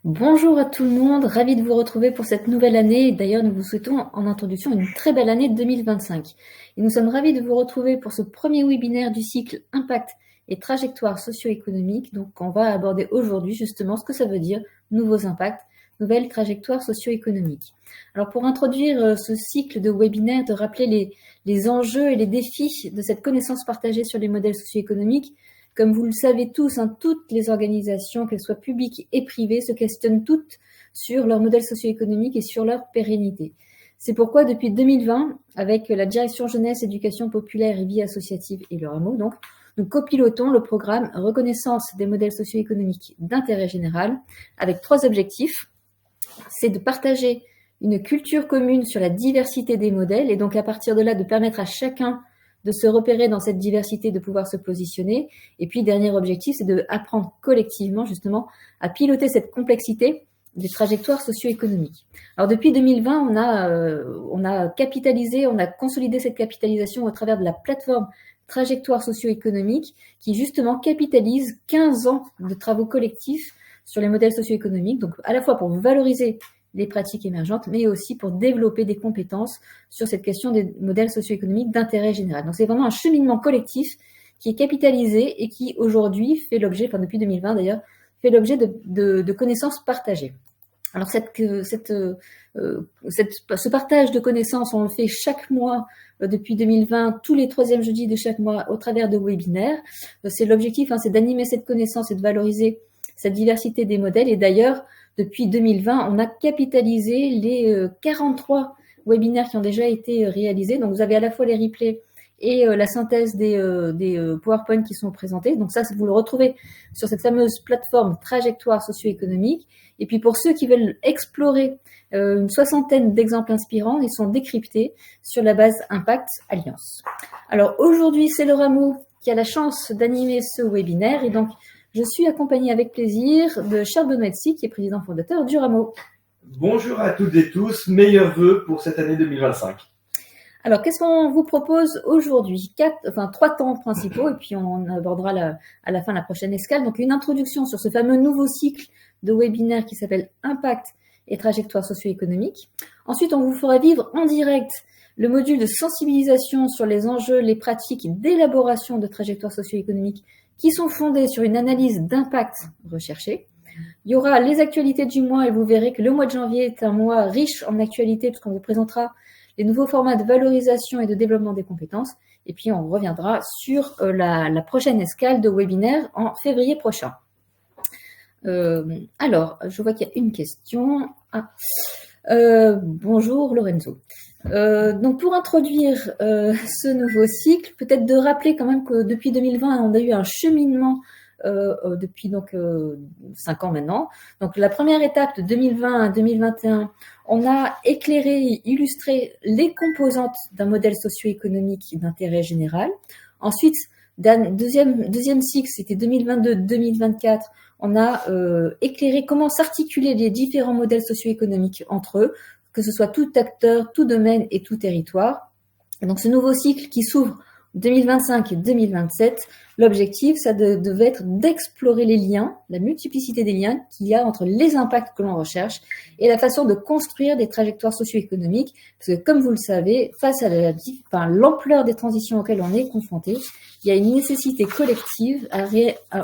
Bonjour à tout le monde, ravi de vous retrouver pour cette nouvelle année. D'ailleurs, nous vous souhaitons en introduction une très belle année 2025. Et nous sommes ravis de vous retrouver pour ce premier webinaire du cycle Impact et trajectoire socio-économique. Donc, on va aborder aujourd'hui justement ce que ça veut dire, nouveaux impacts, nouvelles trajectoires socio-économiques. Alors, pour introduire ce cycle de webinaires, de rappeler les enjeux et les défis de cette connaissance partagée sur les modèles socio-économiques. Comme vous le savez tous, toutes les organisations, qu'elles soient publiques et privées, se questionnent toutes sur leur modèle socio-économique et sur leur pérennité. C'est pourquoi, depuis 2020, avec la Direction Jeunesse, Éducation populaire et Vie associative et le Rameau, donc, nous copilotons le programme Reconnaissance des modèles socio-économiques d'intérêt général avec 3 objectifs. C'est de partager une culture commune sur la diversité des modèles et donc à partir de là de permettre à chacun de se repérer dans cette diversité, de pouvoir se positionner. Et puis, dernier objectif, c'est d'apprendre collectivement, justement, à piloter cette complexité des trajectoires socio-économiques. Alors, depuis 2020, on a capitalisé, on a consolidé cette capitalisation au travers de la plateforme Trajectoire socio-économique qui, justement, capitalise 15 ans de travaux collectifs sur les modèles socio-économiques, donc à la fois pour valoriser les pratiques émergentes, mais aussi pour développer des compétences sur cette question des modèles socio-économiques d'intérêt général. Donc c'est vraiment un cheminement collectif qui est capitalisé et qui aujourd'hui fait l'objet, enfin depuis 2020 d'ailleurs, fait l'objet de connaissances partagées. Alors ce partage de connaissances, on le fait chaque mois depuis 2020, tous les 3e jeudis de chaque mois au travers de webinaires. C'est l'objectif, c'est d'animer cette connaissance et de valoriser cette diversité des modèles. Et d'ailleurs, depuis 2020, on a capitalisé les 43 webinaires qui ont déjà été réalisés. Donc, vous avez à la fois les replays et la synthèse des PowerPoint qui sont présentés. Donc ça, vous le retrouvez sur cette fameuse plateforme Trajectoire socio-économique. Et puis, pour ceux qui veulent explorer une 60aine d'exemples inspirants, ils sont décryptés sur la base Impact Alliance. Alors, aujourd'hui, c'est le Rameau qui a la chance d'animer ce webinaire. Et donc, je suis accompagnée avec plaisir de Charles Benoît-Sy, qui est président fondateur du Rameau. Bonjour à toutes et tous, meilleurs vœux pour cette année 2025. Alors, qu'est-ce qu'on vous propose aujourd'hui? 3 temps principaux, et puis on abordera à la fin la prochaine escale. Donc, une introduction sur ce fameux nouveau cycle de webinaire qui s'appelle Impact et trajectoire socio-économique. Ensuite, on vous fera vivre en direct le module de sensibilisation sur les enjeux, les pratiques d'élaboration de trajectoires socio-économiques qui sont fondées sur une analyse d'impact recherchée. Il y aura les actualités du mois et vous verrez que le mois de janvier est un mois riche en actualités puisqu'on vous présentera les nouveaux formats de valorisation et de développement des compétences. Et puis, on reviendra sur la prochaine escale de webinaire en février prochain. Alors, je vois qu'il y a une question. Bonjour Lorenzo. Donc pour introduire ce nouveau cycle, peut-être de rappeler quand même que depuis 2020, on a eu un cheminement depuis 5 ans maintenant. Donc la première étape de 2020 à 2021, on a éclairé et illustré les composantes d'un modèle socio-économique d'intérêt général. Ensuite, deuxième cycle, c'était 2022-2024, on a éclairé comment s'articuler les différents modèles socio-économiques entre eux, que ce soit tout acteur, tout domaine et tout territoire. Et donc ce nouveau cycle qui s'ouvre 2025 et 2027, l'objectif, ça devait être d'explorer les liens, la multiplicité des liens qu'il y a entre les impacts que l'on recherche et la façon de construire des trajectoires socio-économiques. Parce que comme vous le savez, face à l'ampleur des transitions auxquelles on est confronté, il y a une nécessité collective à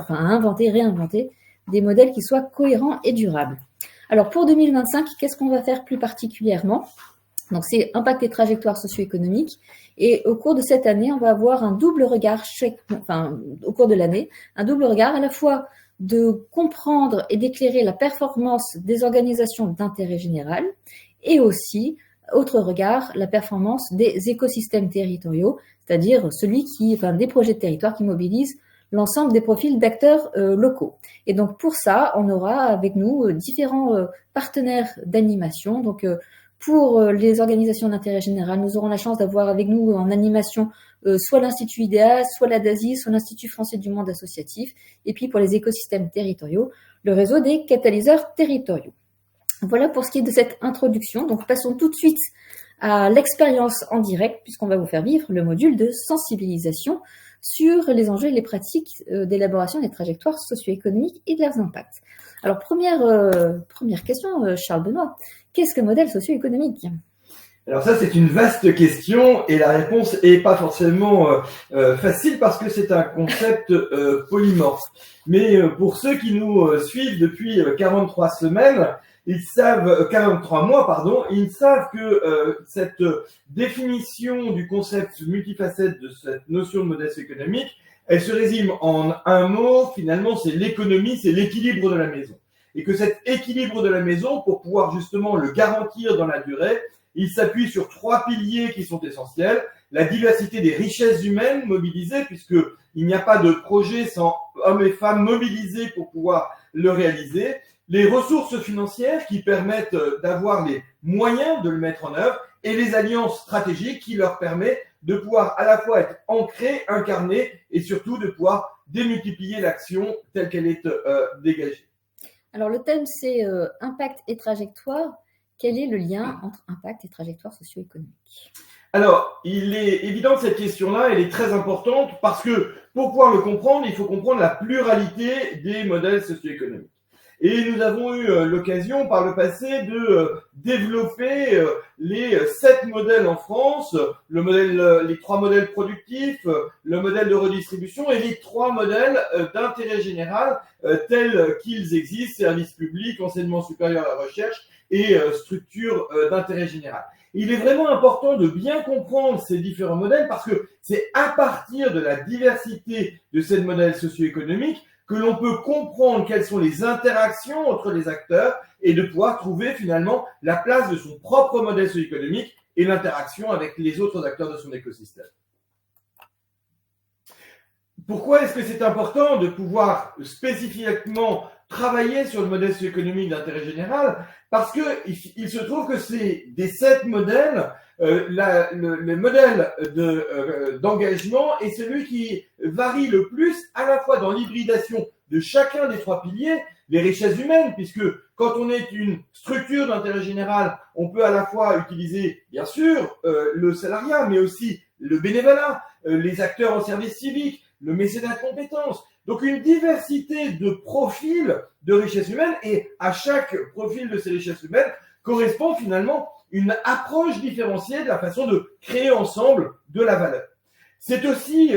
réinventer des modèles qui soient cohérents et durables. Alors pour 2025, qu'est-ce qu'on va faire plus particulièrement? Donc c'est impact et trajectoire socio-économique. Et au cours de cette année, on va avoir un double regard, au cours de l'année, un double regard à la fois de comprendre et d'éclairer la performance des organisations d'intérêt général et aussi, autre regard, la performance des écosystèmes territoriaux, c'est-à-dire des projets de territoire qui mobilisent l'ensemble des profils d'acteurs locaux. Et donc pour ça, on aura avec nous différents partenaires d'animation. Donc pour les organisations d'intérêt général, nous aurons la chance d'avoir avec nous en animation soit l'Institut IDEA, soit la DASI, soit l'Institut français du monde associatif. Et puis pour les écosystèmes territoriaux, le réseau des catalyseurs territoriaux. Voilà pour ce qui est de cette introduction. Donc passons tout de suite à l'expérience en direct, puisqu'on va vous faire vivre le module de sensibilisation sur les enjeux et les pratiques d'élaboration des trajectoires socio-économiques et de leurs impacts. Alors, première question, Charles Benoît, qu'est-ce qu'un modèle socio-économique ? Alors ça, c'est une vaste question et la réponse est pas forcément facile parce que c'est un concept polymorphe. Mais pour ceux qui nous suivent depuis 43 semaines, 43 mois, pardon, ils savent que cette définition du concept multifacette de cette notion de modèle socio-économique, elle se résume en un mot, finalement, c'est l'économie, c'est l'équilibre de la maison. Et que cet équilibre de la maison, pour pouvoir justement le garantir dans la durée, il s'appuie sur 3 piliers qui sont essentiels. La diversité des richesses humaines mobilisées, puisqu'il n'y a pas de projet sans hommes et femmes mobilisés pour pouvoir le réaliser. Les ressources financières qui permettent d'avoir les moyens de le mettre en œuvre et les alliances stratégiques qui leur permettent de pouvoir à la fois être ancrées, incarnées et surtout de pouvoir démultiplier l'action telle qu'elle est dégagée. Alors le thème c'est impact et trajectoire. Quel est le lien entre impact et trajectoire socio-économique ? Alors, il est évident que cette question-là, elle est très importante parce que pour pouvoir le comprendre, il faut comprendre la pluralité des modèles socio-économiques. Et nous avons eu l'occasion par le passé de développer les 7 modèles en France, les 3 modèles productifs, le modèle de redistribution et les 3 modèles d'intérêt général tels qu'ils existent, services publics, enseignement supérieur à la recherche et structures d'intérêt général. Il est vraiment important de bien comprendre ces différents modèles parce que c'est à partir de la diversité de ces modèles socio-économiques que l'on peut comprendre quelles sont les interactions entre les acteurs et de pouvoir trouver finalement la place de son propre modèle socio-économique et l'interaction avec les autres acteurs de son écosystème. Pourquoi est-ce que c'est important de pouvoir spécifiquement travailler sur le modèle socio-économique d'intérêt général? Parce que il se trouve que c'est des 7 modèles, le modèle d'engagement est celui qui varie le plus à la fois dans l'hybridation de chacun des 3 piliers, les richesses humaines, puisque quand on est une structure d'intérêt général, on peut à la fois utiliser, bien sûr, le salariat, mais aussi le bénévolat, les acteurs en service civique, le mécénat de compétences. Donc une diversité de profils de richesses humaines et à chaque profil de ces richesses humaines correspond finalement une approche différenciée de la façon de créer ensemble de la valeur. C'est aussi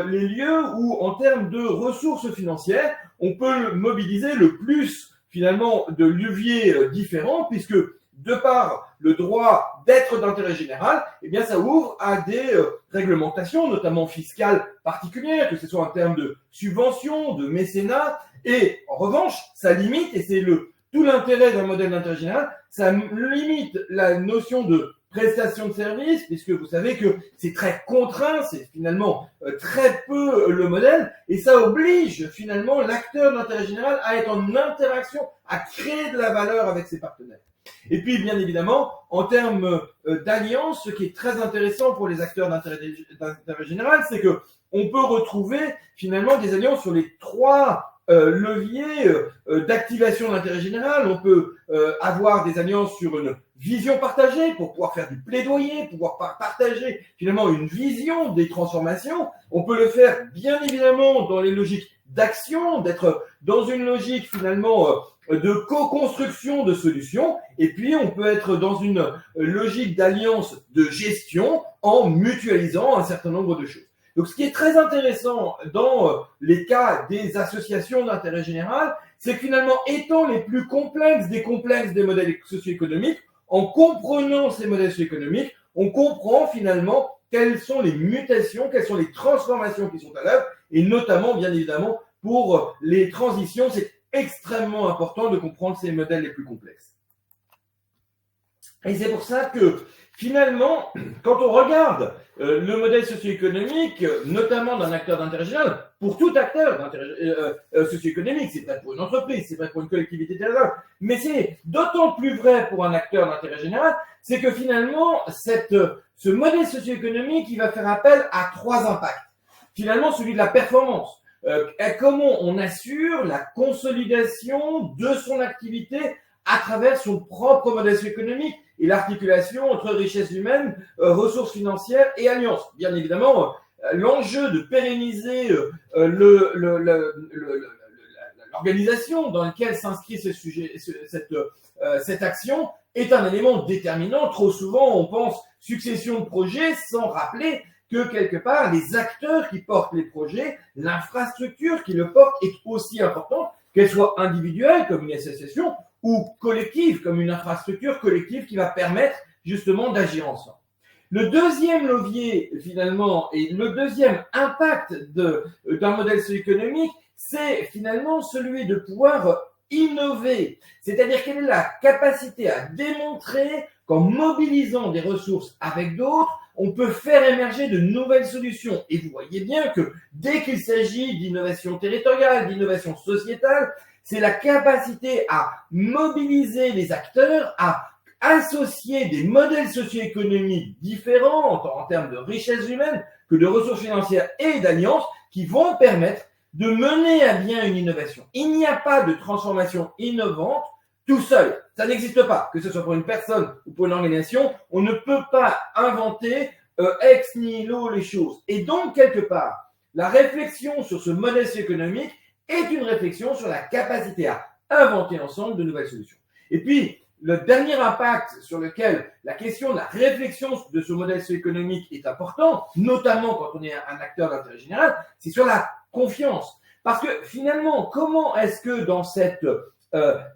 les lieux où en termes de ressources financières, on peut mobiliser le plus finalement de leviers différents puisque de par le droit d'être d'intérêt général, eh bien, ça ouvre à des réglementations, notamment fiscales particulières, que ce soit en termes de subventions, de mécénat. Et en revanche, ça limite, et c'est tout l'intérêt d'un modèle d'intérêt général, ça limite la notion de prestation de service, puisque vous savez que c'est très contraint, c'est finalement très peu le modèle, et ça oblige finalement l'acteur d'intérêt général à être en interaction, à créer de la valeur avec ses partenaires. Et puis, bien évidemment, en termes d'alliance, ce qui est très intéressant pour les acteurs d'intérêt général, c'est que on peut retrouver finalement des alliances sur les 3 leviers d'activation d'intérêt général. On peut avoir des alliances sur une vision partagée pour pouvoir faire du plaidoyer, pouvoir partager finalement une vision des transformations. On peut le faire bien évidemment dans les logiques d'action, d'être dans une logique finalement de co-construction de solutions, et puis on peut être dans une logique d'alliance de gestion en mutualisant un certain nombre de choses. Donc ce qui est très intéressant dans les cas des associations d'intérêt général, c'est que finalement, étant les plus complexes des modèles socio-économiques, en comprenant ces modèles socio-économiques, on comprend finalement quelles sont les mutations, quelles sont les transformations qui sont à l'œuvre, et notamment, bien évidemment, pour les transitions, c'est extrêmement important de comprendre ces modèles les plus complexes. Et c'est pour ça que, finalement, quand on regarde le modèle socio-économique, notamment d'un acteur d'intérêt général, pour tout acteur d'intérêt socio-économique, c'est vrai pour une entreprise, c'est vrai pour une collectivité territoriale, mais c'est d'autant plus vrai pour un acteur d'intérêt général, c'est que finalement, ce modèle socio-économique, il va faire appel à 3 impacts. Finalement, celui de la performance. Comment on assure la consolidation de son activité à travers son propre modèle socio-économique et l'articulation entre richesses humaines, ressources financières et alliances. Bien évidemment, l'enjeu de pérenniser l'organisation dans laquelle s'inscrit cette action est un élément déterminant. Trop souvent, on pense succession de projets sans rappeler que quelque part, les acteurs qui portent les projets, l'infrastructure qui le porte est aussi importante, qu'elle soit individuelle comme une association ou collective comme une infrastructure collective qui va permettre justement d'agir ensemble. Le deuxième levier finalement et le deuxième impact d'un modèle socio-économique, c'est finalement celui de pouvoir innover, c'est-à-dire quelle est la capacité à démontrer qu'en mobilisant des ressources avec d'autres, on peut faire émerger de nouvelles solutions. Et vous voyez bien que dès qu'il s'agit d'innovation territoriale, d'innovation sociétale, c'est la capacité à mobiliser les acteurs, à associer des modèles socio-économiques différents en termes de richesse humaine que de ressources financières et d'alliances qui vont permettre de mener à bien une innovation. Il n'y a pas de transformation innovante tout seul. Ça n'existe pas. Que ce soit pour une personne ou pour une organisation, on ne peut pas inventer ex nihilo les choses. Et donc, quelque part, la réflexion sur ce modèle socio-économique est une réflexion sur la capacité à inventer ensemble de nouvelles solutions. Et puis, le dernier impact sur lequel la question de la réflexion de ce modèle socio-économique est important, notamment quand on est un acteur d'intérêt général, c'est sur la confiance. Parce que finalement, comment est-ce que dans cette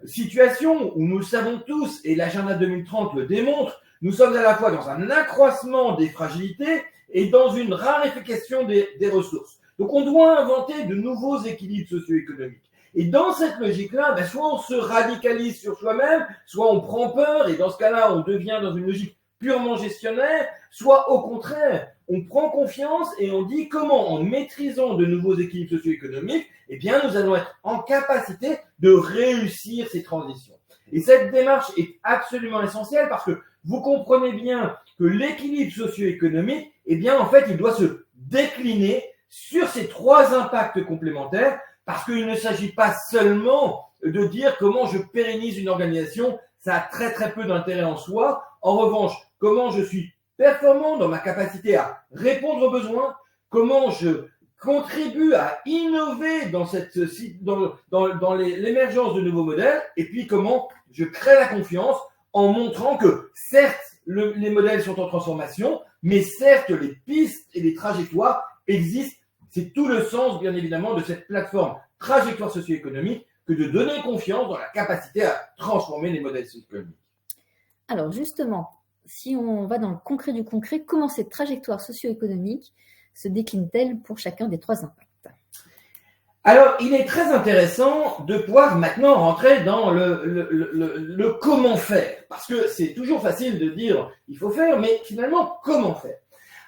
situation où nous savons tous, et l'agenda 2030 le démontre, nous sommes à la fois dans un accroissement des fragilités et dans une raréfaction des ressources. Donc on doit inventer de nouveaux équilibres socio-économiques. Et dans cette logique-là, soit on se radicalise sur soi-même, soit on prend peur, et dans ce cas-là, on devient dans une logique purement gestionnaire, soit au contraire, on prend confiance et on dit comment, en maîtrisant de nouveaux équilibres socio-économiques, eh bien, nous allons être en capacité de réussir ces transitions. Et cette démarche est absolument essentielle parce que vous comprenez bien que l'équilibre socio-économique, eh bien, en fait, il doit se décliner sur ces trois impacts complémentaires parce qu'il ne s'agit pas seulement de dire comment je pérennise une organisation, ça a très très peu d'intérêt en soi. En revanche, comment je suis performant dans ma capacité à répondre aux besoins, comment je contribue à innover dans l'émergence de nouveaux modèles, et puis comment je crée la confiance en montrant que certes, les modèles sont en transformation, mais certes, les pistes et les trajectoires existent. C'est tout le sens, bien évidemment, de cette plateforme trajectoire socio-économique que de donner confiance dans la capacité à transformer les modèles socio-économiques. Alors justement, si on va dans le concret du concret, comment cette trajectoire socio-économique se décline-t-elle pour chacun des trois impacts ? Alors, il est très intéressant de pouvoir maintenant rentrer dans le comment faire, parce que c'est toujours facile de dire il faut faire, mais finalement, comment faire ?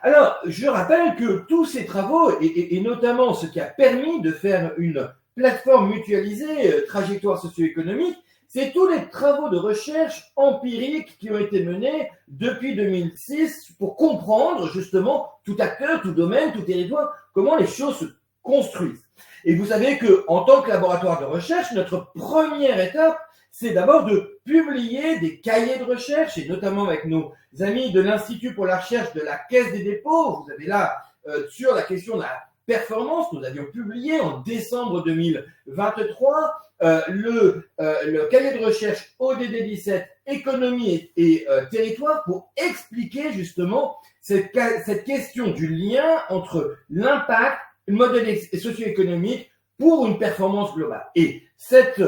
Alors, je rappelle que tous ces travaux, et notamment ce qui a permis de faire une plateforme mutualisée, trajectoire socio-économique, c'est tous les travaux de recherche empiriques qui ont été menés depuis 2006 pour comprendre justement tout acteur, tout domaine, tout territoire, comment les choses se construisent. Et vous savez qu'en tant que laboratoire de recherche, notre première étape, c'est d'abord de publier des cahiers de recherche, et notamment avec nos amis de l'Institut pour la recherche de la Caisse des dépôts. Vous avez là, sur la question de la performance, nous avions publié en décembre 2023 le cahier de recherche ODD 17, économie et territoire, pour expliquer justement cette question du lien entre l'impact, le modèle socio-économique pour une performance globale. Et cette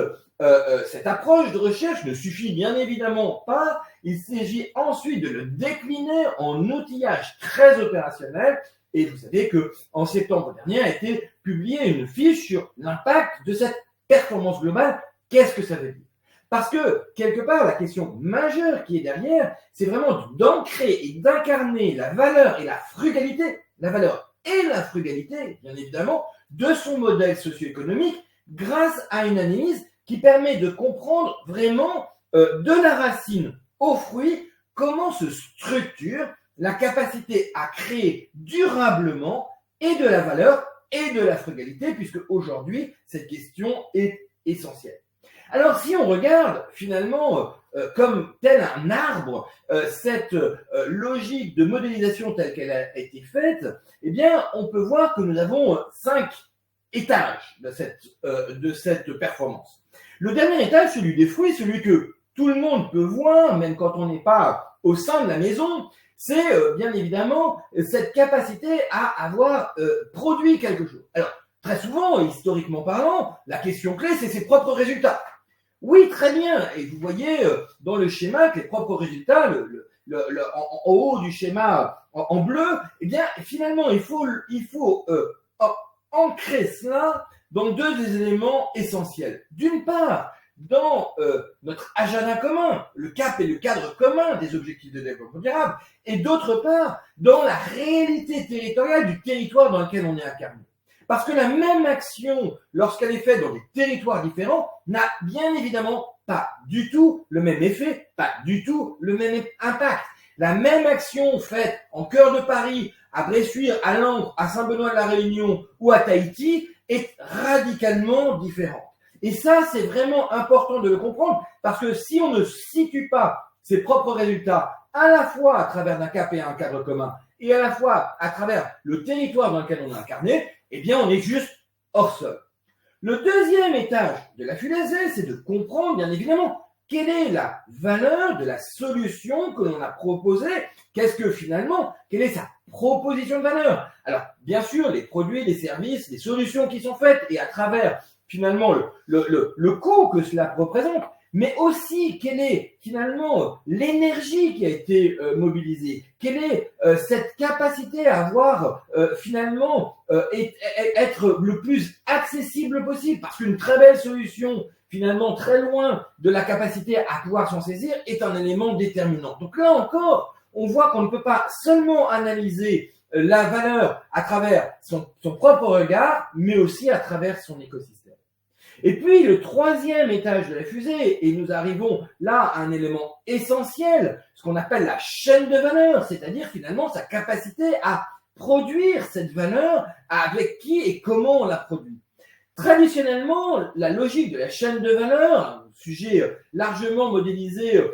approche de recherche ne suffit bien évidemment pas. Il s'agit ensuite de le décliner en outillage très opérationnel. Et vous savez qu'en septembre dernier a été publiée une fiche sur l'impact de cette performance globale. Qu'est-ce que ça veut dire ? Parce que, quelque part, la question majeure qui est derrière, c'est vraiment d'ancrer et d'incarner la valeur et la frugalité, la valeur et la frugalité, bien évidemment, de son modèle socio-économique grâce à une analyse qui permet de comprendre vraiment de la racine au fruit comment se structure la capacité à créer durablement et de la valeur et de la frugalité, puisque aujourd'hui, cette question est essentielle. Alors, si on regarde finalement comme tel un arbre, cette logique de modélisation telle qu'elle a été faite, eh bien, on peut voir que nous avons 5 étages de cette performance. Le dernier étage, celui des fruits, celui que tout le monde peut voir, même quand on n'est pas au sein de la maison, c'est bien évidemment cette capacité à avoir produit quelque chose. Alors, très souvent, historiquement parlant, la question clé, c'est ses propres résultats. Oui, très bien. Et vous voyez dans le schéma que les propres résultats, en haut du schéma en bleu, eh bien, finalement, il faut ancrer cela dans 2 éléments essentiels. D'une part, dans notre agenda commun, le cap et le cadre commun des objectifs de développement durable, et d'autre part, dans la réalité territoriale du territoire dans lequel on est incarné. Parce que la même action, lorsqu'elle est faite dans des territoires différents, n'a bien évidemment pas du tout le même effet, pas du tout le même impact. La même action faite en cœur de Paris, à Bressuire, à Langres, à Saint-Benoît-de-la-Réunion ou à Tahiti est radicalement différente. Et ça, c'est vraiment important de le comprendre parce que si on ne situe pas ses propres résultats à la fois à travers d'un cap et un cadre commun et à la fois à travers le territoire dans lequel on est incarné, eh bien, on est juste hors sol. Le deuxième étage de la fusée, c'est de comprendre, bien évidemment, quelle est la valeur de la solution que l'on a proposée. Qu'est-ce que finalement, quelle est sa proposition de valeur? Alors, bien sûr, les produits, les services, les solutions qui sont faites et à travers finalement le coût que cela représente, mais aussi quelle est finalement l'énergie qui a été mobilisée, quelle est cette capacité à avoir finalement être le plus accessible possible, parce qu'une très belle solution finalement très loin de la capacité à pouvoir s'en saisir est un élément déterminant. Donc là encore, on voit qu'on ne peut pas seulement analyser la valeur à travers son propre regard, mais aussi à travers son écosystème. Et puis, le troisième étage de la fusée, et nous arrivons là à un élément essentiel, ce qu'on appelle la chaîne de valeur, c'est-à-dire finalement sa capacité à produire cette valeur, avec qui et comment on la produit. Traditionnellement, la logique de la chaîne de valeur, un sujet largement modélisé,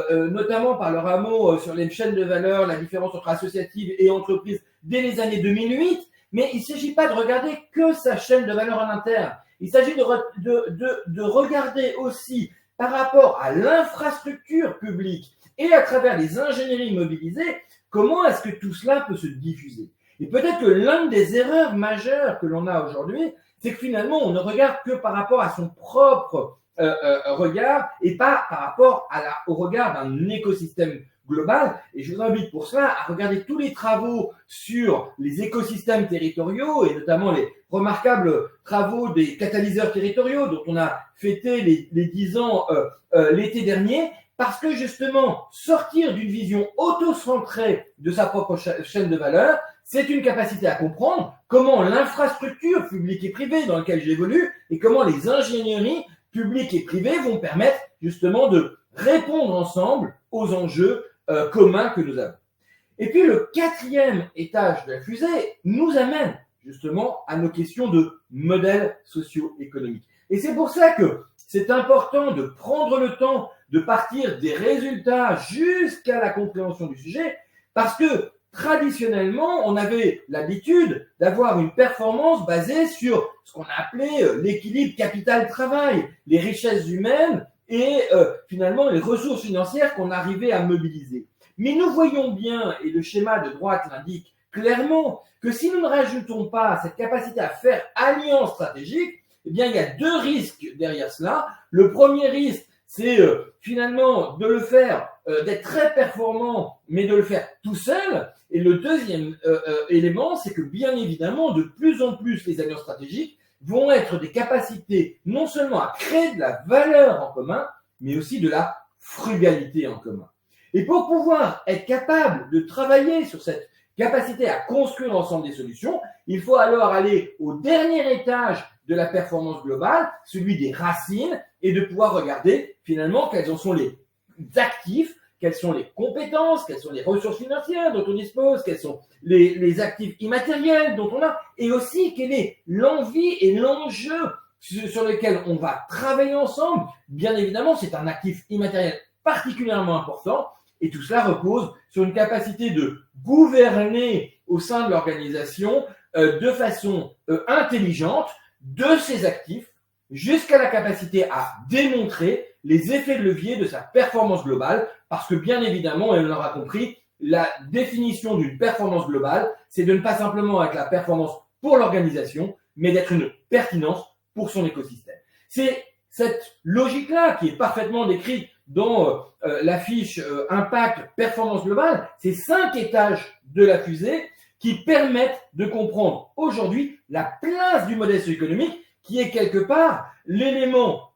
notamment par le rameau sur les chaînes de valeur, la différence entre associative et entreprise dès les années 2008, mais il ne s'agit pas de regarder que sa chaîne de valeur en interne. Il s'agit de regarder aussi par rapport à l'infrastructure publique et à travers les ingénieries mobilisées, comment est-ce que tout cela peut se diffuser. Et peut-être que l'une des erreurs majeures que l'on a aujourd'hui, c'est que finalement, on ne regarde que par rapport à son propre regard et pas par rapport au regard d'un écosystème global. Et je vous invite pour cela à regarder tous les travaux sur les écosystèmes territoriaux et notamment les remarquables travaux des catalyseurs territoriaux dont on a fêté les 10 ans l'été dernier, parce que justement, sortir d'une vision auto-centrée de sa propre chaîne de valeur, c'est une capacité à comprendre comment l'infrastructure publique et privée dans laquelle j'évolue et comment les ingénieries publiques et privées vont permettre justement de répondre ensemble aux enjeux communs que nous avons. Et puis le quatrième étage de la fusée nous amène justement à nos questions de modèles socio-économiques. Et c'est pour ça que c'est important de prendre le temps de partir des résultats jusqu'à la compréhension du sujet, parce que traditionnellement, on avait l'habitude d'avoir une performance basée sur ce qu'on a appelé l'équilibre capital-travail, les richesses humaines et finalement les ressources financières qu'on arrivait à mobiliser. Mais nous voyons bien, et le schéma de droite l'indique clairement, que si nous ne rajoutons pas cette capacité à faire alliance stratégique, eh bien il y a 2 risques derrière cela. Le premier risque, c'est finalement de le faire, d'être très performant, mais de le faire tout seul. Et le deuxième élément, c'est que bien évidemment, de plus en plus, les alliances stratégiques vont être des capacités non seulement à créer de la valeur en commun, mais aussi de la frugalité en commun. Et pour pouvoir être capable de travailler sur cette capacité à construire ensemble des solutions, il faut alors aller au dernier étage de la performance globale, celui des racines, et de pouvoir regarder finalement quels en sont les actifs, quelles sont les compétences, quelles sont les ressources financières dont on dispose, quels sont les actifs immatériels dont on a, et aussi quelle est l'envie et l'enjeu sur lequel on va travailler ensemble. Bien évidemment, c'est un actif immatériel particulièrement important. Et tout cela repose sur une capacité de gouverner au sein de l'organisation de façon intelligente de ses actifs jusqu'à la capacité à démontrer les effets de levier de sa performance globale, parce que bien évidemment, et on l'aura compris, la définition d'une performance globale, c'est de ne pas simplement être la performance pour l'organisation, mais d'être une pertinence pour son écosystème. C'est cette logique-là qui est parfaitement décrite dans la fiche impact performance globale, ces 5 étages de la fusée qui permettent de comprendre aujourd'hui la place du modèle socio-économique qui est quelque part l'élément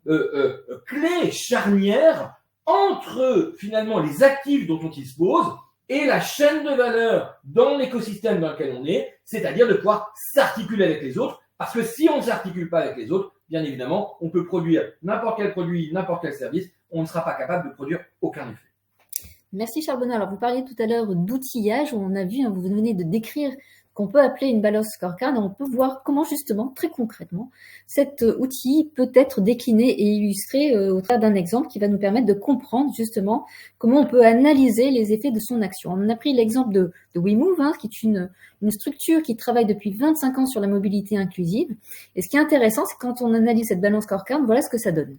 clé, charnière entre finalement les actifs dont on dispose et la chaîne de valeur dans l'écosystème dans lequel on est, c'est-à-dire de pouvoir s'articuler avec les autres, parce que si on ne s'articule pas avec les autres, bien évidemment, on peut produire n'importe quel produit, n'importe quel service, on ne sera pas capable de produire aucun effet. Merci Charles Bonnat. Alors vous parliez tout à l'heure d'outillage, où on a vu, vous venez de décrire qu'on peut appeler une balance scorecard, et on peut voir comment justement, très concrètement, cet outil peut être décliné et illustré au travers d'un exemple qui va nous permettre de comprendre justement comment on peut analyser les effets de son action. On a pris l'exemple de WeMove, qui est une structure qui travaille depuis 25 ans sur la mobilité inclusive. Et ce qui est intéressant, c'est quand on analyse cette balance scorecard, voilà ce que ça donne.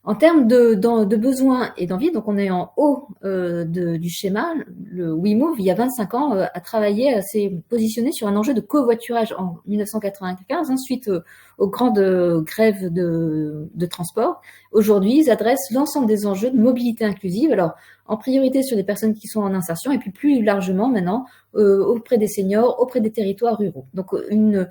En termes de besoins et d'envie, donc on est en haut du schéma, le WeMove, il y a 25 ans, a travaillé, s'est positionné sur un enjeu de covoiturage en 1995, suite aux grandes grèves de transport. Aujourd'hui, ils adressent l'ensemble des enjeux de mobilité inclusive, alors en priorité sur des personnes qui sont en insertion, et puis plus largement maintenant auprès des seniors, auprès des territoires ruraux. Donc une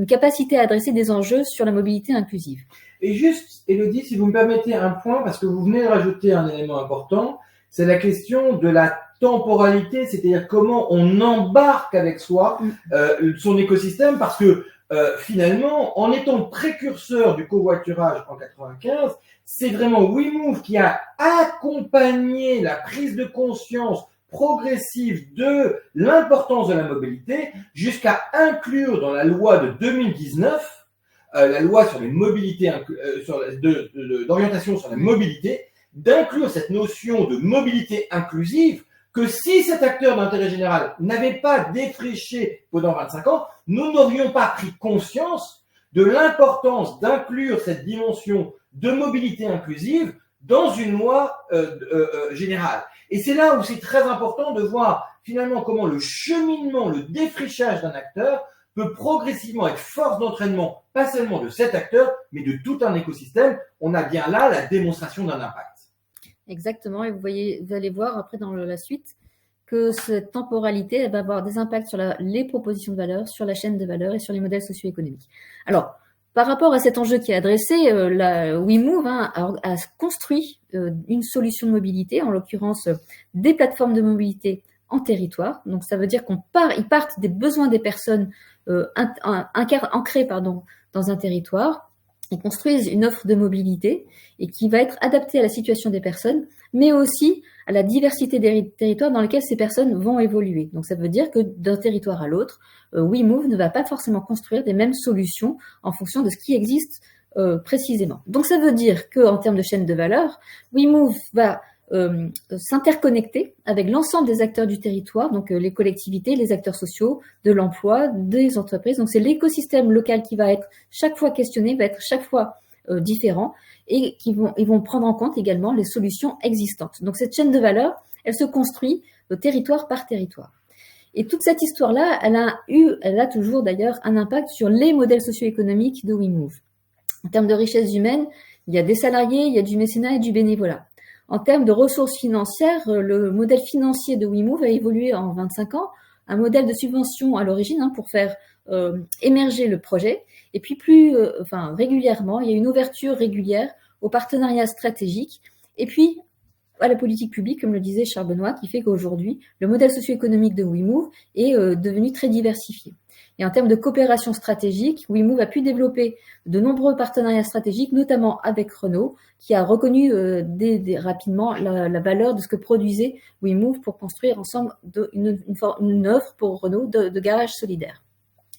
capacité à adresser des enjeux sur la mobilité inclusive. Et juste, Élodie, si vous me permettez un point, parce que vous venez de rajouter un élément important, c'est la question de la temporalité, c'est-à-dire comment on embarque avec soi son écosystème, parce que finalement, en étant précurseur du covoiturage en 95, c'est vraiment WeMove qui a accompagné la prise de conscience progressive de l'importance de la mobilité jusqu'à inclure dans la loi de 2019 la loi sur les mobilités, d'orientation sur la mobilité, d'inclure cette notion de mobilité inclusive, que si cet acteur d'intérêt général n'avait pas défriché pendant 25 ans, nous n'aurions pas pris conscience de l'importance d'inclure cette dimension de mobilité inclusive dans une loi générale. Et c'est là où c'est très important de voir finalement comment le cheminement, le défrichage d'un acteur peut progressivement être force d'entraînement, pas seulement de cet acteur, mais de tout un écosystème. On a bien là la démonstration d'un impact. Exactement, et vous allez voir après dans la suite que cette temporalité, elle va avoir des impacts sur les propositions de valeur, sur la chaîne de valeur et sur les modèles socio-économiques. Alors, par rapport à cet enjeu qui est adressé, la WeMove a construit une solution de mobilité, en l'occurrence des plateformes de mobilité en territoire. Donc ça veut dire ils partent des besoins des personnes ancrés dans un territoire. Ils construisent une offre de mobilité et qui va être adaptée à la situation des personnes, mais aussi à la diversité des territoires dans lesquels ces personnes vont évoluer. Donc ça veut dire que d'un territoire à l'autre, WeMove ne va pas forcément construire des mêmes solutions en fonction de ce qui existe précisément. Donc ça veut dire qu'en termes de chaîne de valeur, WeMove va s'interconnecter avec l'ensemble des acteurs du territoire, donc les collectivités, les acteurs sociaux, de l'emploi, des entreprises. Donc c'est l'écosystème local qui va être chaque fois questionné, va être chaque fois différent, et ils vont prendre en compte également les solutions existantes. Donc cette chaîne de valeur, elle se construit territoire par territoire. Et toute cette histoire-là, elle a toujours d'ailleurs un impact sur les modèles socio-économiques de WeMove. En termes de richesse humaine, il y a des salariés, il y a du mécénat et du bénévolat. En termes de ressources financières, le modèle financier de WeMove a évolué en 25 ans, un modèle de subvention à l'origine pour faire émerger le projet. Et puis régulièrement, il y a une ouverture régulière aux partenariats stratégiques et puis à la politique publique, comme le disait Charles Benoît, qui fait qu'aujourd'hui, le modèle socio-économique de WeMove est devenu très diversifié. Et en termes de coopération stratégique, WeMove a pu développer de nombreux partenariats stratégiques, notamment avec Renault, qui a reconnu rapidement la valeur de ce que produisait WeMove pour construire ensemble une offre pour Renault de garage solidaire.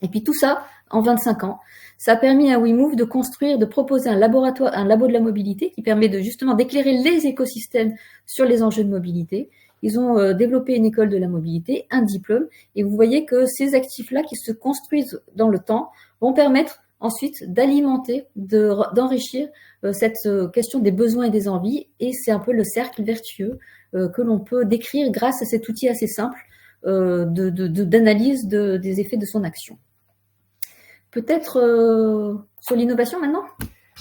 Et puis tout ça, en 25 ans, ça a permis à WeMove de construire, de proposer un labo de la mobilité qui permet de justement d'éclairer les écosystèmes sur les enjeux de mobilité. Ils ont développé une école de la mobilité, un diplôme, et vous voyez que ces actifs-là qui se construisent dans le temps vont permettre ensuite d'alimenter, d'enrichir cette question des besoins et des envies, et c'est un peu le cercle vertueux que l'on peut décrire grâce à cet outil assez simple d'analyse des effets de son action. Peut-être sur l'innovation maintenant ?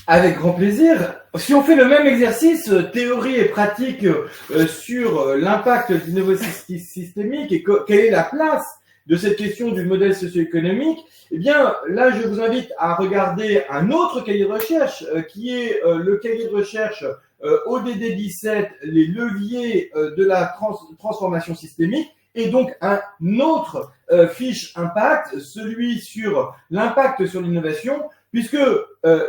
Avec grand plaisir. Si on fait le même exercice, théorie et pratique sur l'impact de l'innovation systémique et quelle est la place de cette question du modèle socio-économique, eh bien là je vous invite à regarder un autre cahier de recherche qui est le cahier de recherche ODD 17, les leviers de la transformation systémique, et donc un autre fiche impact, celui sur l'impact sur l'innovation, puisque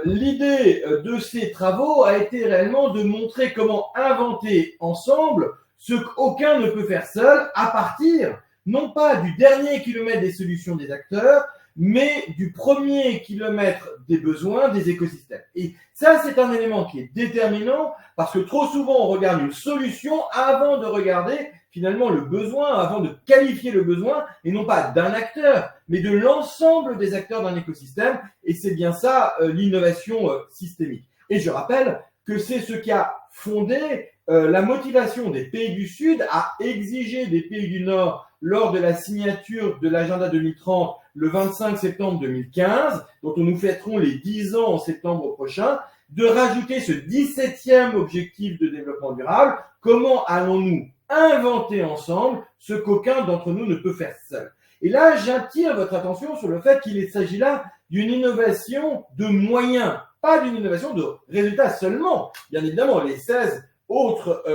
l'idée de ces travaux a été réellement de montrer comment inventer ensemble ce qu'aucun ne peut faire seul à partir, non pas du dernier kilomètre des solutions des acteurs, mais du premier kilomètre des besoins des écosystèmes. Et ça, c'est un élément qui est déterminant parce que trop souvent, on regarde une solution avant de regarder finalement le besoin, avant de qualifier le besoin, et non pas d'un acteur, mais de l'ensemble des acteurs d'un écosystème. Et c'est bien ça, l'innovation systémique. Et je rappelle que c'est ce qui a fondé la motivation des pays du Sud à exiger des pays du Nord lors de la signature de l'agenda 2030 le 25 septembre 2015, dont nous fêterons les 10 ans en septembre prochain, de rajouter ce 17e objectif de développement durable. Comment allons-nous inventer ensemble ce qu'aucun d'entre nous ne peut faire seul? Et là, j'attire votre attention sur le fait qu'il s'agit là d'une innovation de moyens, pas d'une innovation de résultats seulement. Bien évidemment, les 16 autres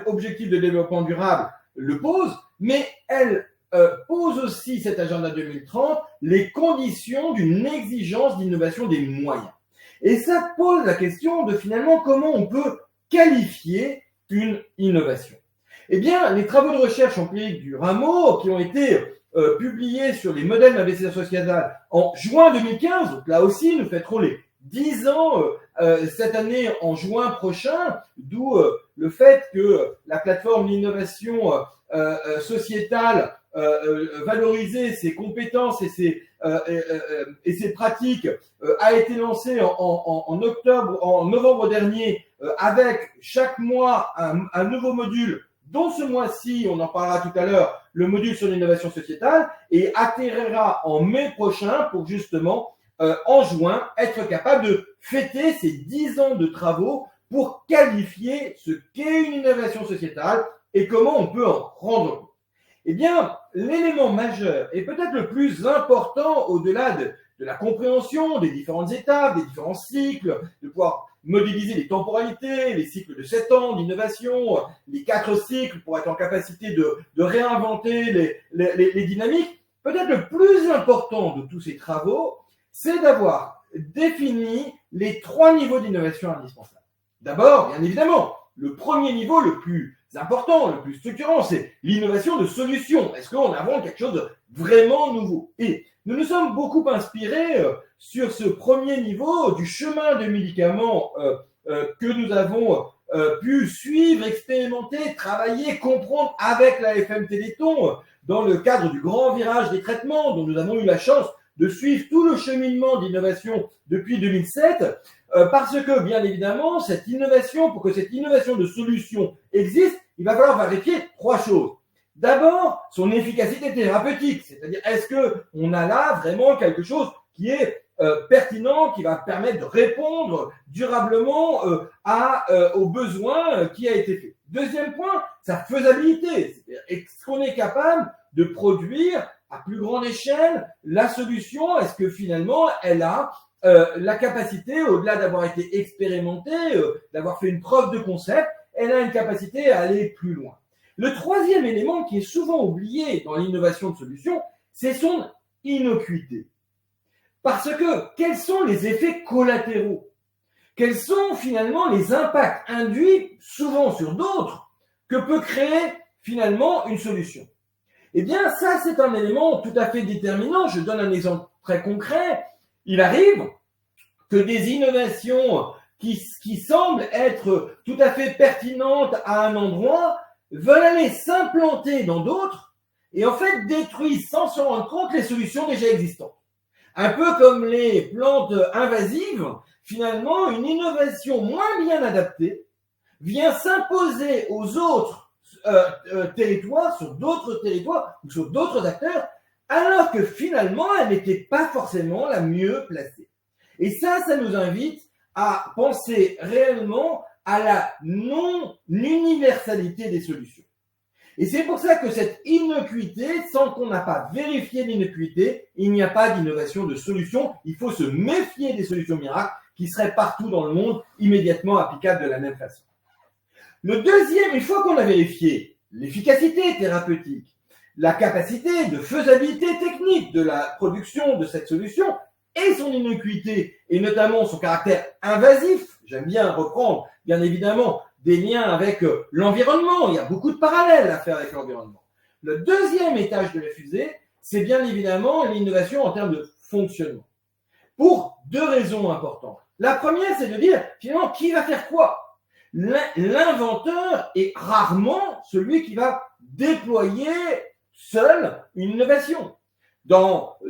objectifs de développement durable le posent, mais elle pose aussi, cet agenda 2030, les conditions d'une exigence d'innovation des moyens. Et ça pose la question de finalement comment on peut qualifier une innovation. Eh bien, les travaux de recherche empirique du Rameau qui ont été publiés sur les modèles d'investissement sociétal en juin 2015, donc là aussi nous fêterons les 10 ans cette année en juin prochain, d'où le fait que la plateforme d'innovation sociétale valoriser ses compétences et ses pratiques a été lancée en novembre dernier avec chaque mois un nouveau module, dont ce mois-ci, on en parlera tout à l'heure, le module sur l'innovation sociétale, et atterrira en mai prochain pour justement en juin être capable de fêter ces 10 ans de travaux pour qualifier ce qu'est une innovation sociétale et comment on peut en rendre compte. Eh bien, l'élément majeur et peut-être le plus important au-delà de la compréhension des différentes étapes, des différents cycles, de pouvoir modéliser les temporalités, les cycles de 7 ans d'innovation, les 4 cycles pour être en capacité de réinventer les dynamiques, peut-être le plus important de tous ces travaux, c'est d'avoir défini les 3 niveaux d'innovation indispensables. D'abord, bien évidemment, le premier niveau, le plus important, le plus structurant, c'est l'innovation de solutions. Est-ce qu'on invente quelque chose de vraiment nouveau? Et nous nous sommes beaucoup inspirés sur ce premier niveau du chemin de médicaments que nous avons pu suivre, expérimenter, travailler, comprendre avec la FM Téléthon dans le cadre du grand virage des traitements dont nous avons eu la chance de suivre tout le cheminement d'innovation depuis 2007, parce que, bien évidemment, cette innovation, pour que cette innovation de solution existe, il va falloir vérifier 3 choses. D'abord, son efficacité thérapeutique, c'est-à-dire est-ce qu'on a là vraiment quelque chose qui est pertinent, qui va permettre de répondre durablement aux besoins qui a été fait. Deuxième point, sa faisabilité, c'est-à-dire est-ce qu'on est capable de produire à plus grande échelle la solution? Est-ce que finalement elle a la capacité, au-delà d'avoir été expérimentée, d'avoir fait une preuve de concept, elle a une capacité à aller plus loin. Le troisième élément qui est souvent oublié dans l'innovation de solution, c'est son innocuité. Parce que quels sont les effets collatéraux? Quels sont finalement les impacts induits, souvent sur d'autres, que peut créer finalement une solution? Eh bien, ça, c'est un élément tout à fait déterminant. Je donne un exemple très concret. Il arrive que des innovations qui semblent être tout à fait pertinentes à un endroit veulent aller s'implanter dans d'autres et en fait détruisent sans s'en rendre compte les solutions déjà existantes. Un peu comme les plantes invasives, finalement, une innovation moins bien adaptée vient s'imposer aux autres territoires, sur d'autres territoires ou sur d'autres acteurs, alors que finalement, elle n'était pas forcément la mieux placée. Et ça nous invite à penser réellement à la non-universalité des solutions. Et c'est pour ça que cette innocuité, sans qu'on n'a pas vérifié l'innocuité, il n'y a pas d'innovation de solution. Il faut se méfier des solutions miracles qui seraient partout dans le monde, immédiatement applicables de la même façon. Le deuxième, une fois qu'on a vérifié l'efficacité thérapeutique, la capacité de faisabilité technique de la production de cette solution et son innocuité, et notamment son caractère invasif, j'aime bien reprendre, bien évidemment, des liens avec l'environnement. Il y a beaucoup de parallèles à faire avec l'environnement. Le deuxième étage de la fusée, c'est bien évidemment l'innovation en termes de fonctionnement. Pour deux raisons importantes. La première, c'est de dire, finalement, qui va faire quoi? L'inventeur est rarement celui qui va déployer seul une innovation.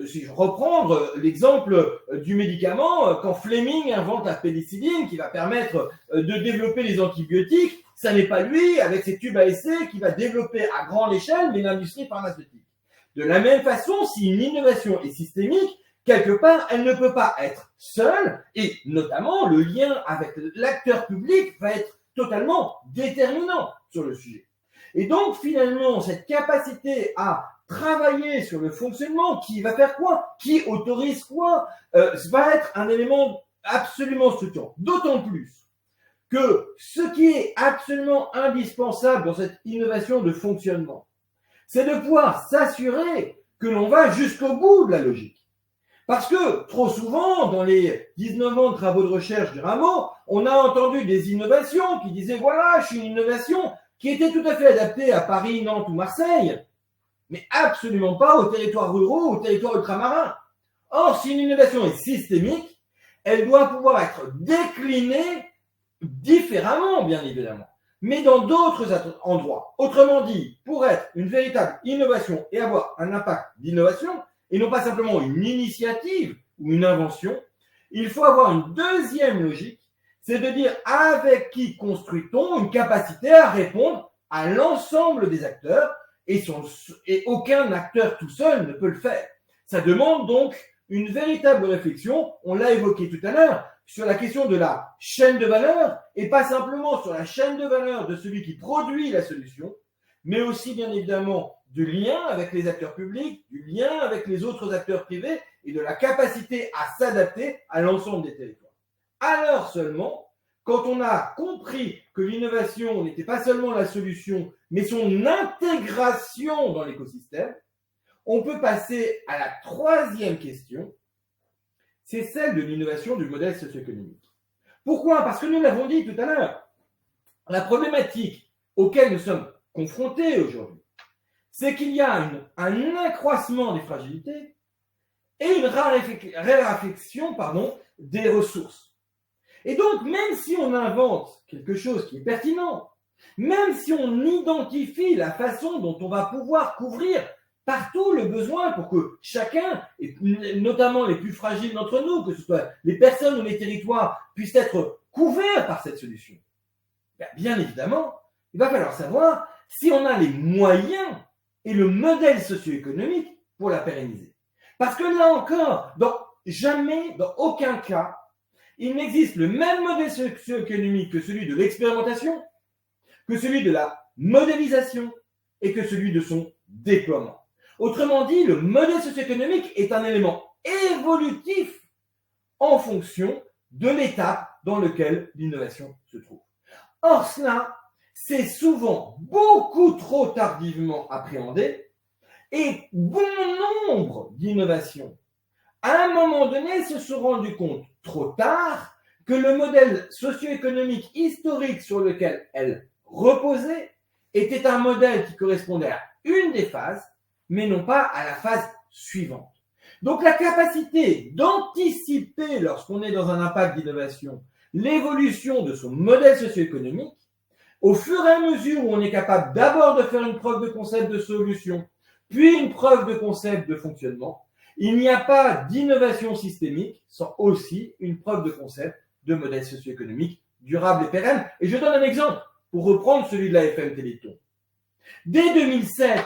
Si je reprends l'exemple du médicament, quand Fleming invente la pénicilline qui va permettre de développer les antibiotiques, ça n'est pas lui, avec ses tubes à essai, qui va développer à grande échelle, mais l'industrie pharmaceutique. De la même façon, si une innovation est systémique, quelque part, elle ne peut pas être seule, et notamment, le lien avec l'acteur public va être totalement déterminant sur le sujet. Et donc, finalement, cette capacité à travailler sur le fonctionnement, qui va faire quoi, qui autorise quoi, va être un élément absolument structurant. D'autant plus que ce qui est absolument indispensable dans cette innovation de fonctionnement, c'est de pouvoir s'assurer que l'on va jusqu'au bout de la logique. Parce que trop souvent, dans les 19 ans de travaux de recherche du Rameau, on a entendu des innovations qui disaient, voilà, je suis une innovation qui était tout à fait adaptée à Paris, Nantes ou Marseille, mais absolument pas aux territoires ruraux, aux territoires ultramarins. Or, si une innovation est systémique, elle doit pouvoir être déclinée différemment, bien évidemment, mais dans d'autres endroits. Autrement dit, pour être une véritable innovation et avoir un impact d'innovation, et non pas simplement une initiative ou une invention, il faut avoir une deuxième logique, c'est de dire avec qui construit-on une capacité à répondre à l'ensemble des acteurs, et aucun acteur tout seul ne peut le faire. Ça demande donc une véritable réflexion, on l'a évoqué tout à l'heure, sur la question de la chaîne de valeur, et pas simplement sur la chaîne de valeur de celui qui produit la solution, mais aussi bien évidemment du lien avec les acteurs publics, du lien avec les autres acteurs privés, et de la capacité à s'adapter à l'ensemble des territoires. Alors seulement, quand on a compris que l'innovation n'était pas seulement la solution, mais son intégration dans l'écosystème, on peut passer à la troisième question, c'est celle de l'innovation du modèle socio-économique. Pourquoi? Parce que nous l'avons dit tout à l'heure, la problématique auquel nous sommes confrontés aujourd'hui, c'est qu'il y a un accroissement des fragilités et une raréfaction des ressources. Et donc, même si on invente quelque chose qui est pertinent, même si on identifie la façon dont on va pouvoir couvrir partout le besoin pour que chacun, et notamment les plus fragiles d'entre nous, que ce soit les personnes ou les territoires, puissent être couverts par cette solution, bien évidemment, il va falloir savoir si on a les moyens et le modèle socio-économique pour la pérenniser. Parce que là encore, dans aucun cas, il n'existe le même modèle socio-économique que celui de l'expérimentation, que celui de la modélisation et que celui de son déploiement. Autrement dit, le modèle socio-économique est un élément évolutif en fonction de l'étape dans laquelle l'innovation se trouve. Or, cela, c'est souvent beaucoup trop tardivement appréhendé et bon nombre d'innovations, à un moment donné, se sont rendus compte trop tard que le modèle socio-économique historique sur lequel elles reposaient était un modèle qui correspondait à une des phases, mais non pas à la phase suivante. Donc la capacité d'anticiper, lorsqu'on est dans un impact d'innovation, l'évolution de son modèle socio-économique, au fur et à mesure où on est capable d'abord de faire une preuve de concept de solution, puis une preuve de concept de fonctionnement, il n'y a pas d'innovation systémique sans aussi une preuve de concept de modèle socio-économique durable et pérenne. Et je donne un exemple pour reprendre celui de la FM Téléthon. Dès 2007,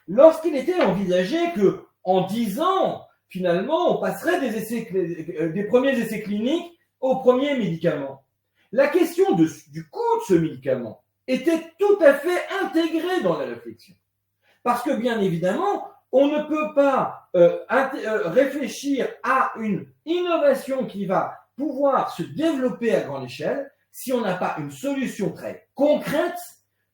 lorsqu'il était envisagé que en 10 ans, finalement, on passerait des premiers essais cliniques aux premiers médicaments, la question du coût de ce médicament était tout à fait intégrée dans la réflexion. Parce que, bien évidemment, on ne peut pas réfléchir à une innovation qui va pouvoir se développer à grande échelle si on n'a pas une solution très concrète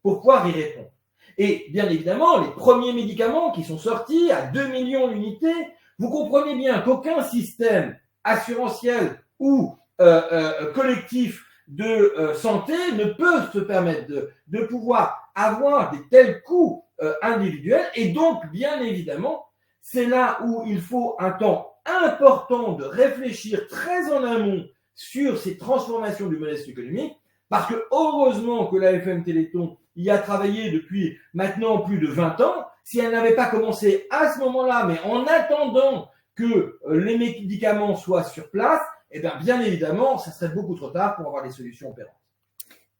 pour pouvoir y répondre. Et bien évidemment, les premiers médicaments qui sont sortis à 2 millions d'unités, vous comprenez bien qu'aucun système assurantiel ou collectif de santé ne peut se permettre de pouvoir avoir des tels coûts individuels. Et donc, bien évidemment, c'est là où il faut un temps important de réfléchir très en amont sur ces transformations du modèle économique, parce que heureusement que la FM Téléthon y a travaillé depuis maintenant plus de 20 ans. Si elle n'avait pas commencé à ce moment-là, mais en attendant que les médicaments soient sur place, eh bien évidemment, ça serait beaucoup trop tard pour avoir des solutions opérantes.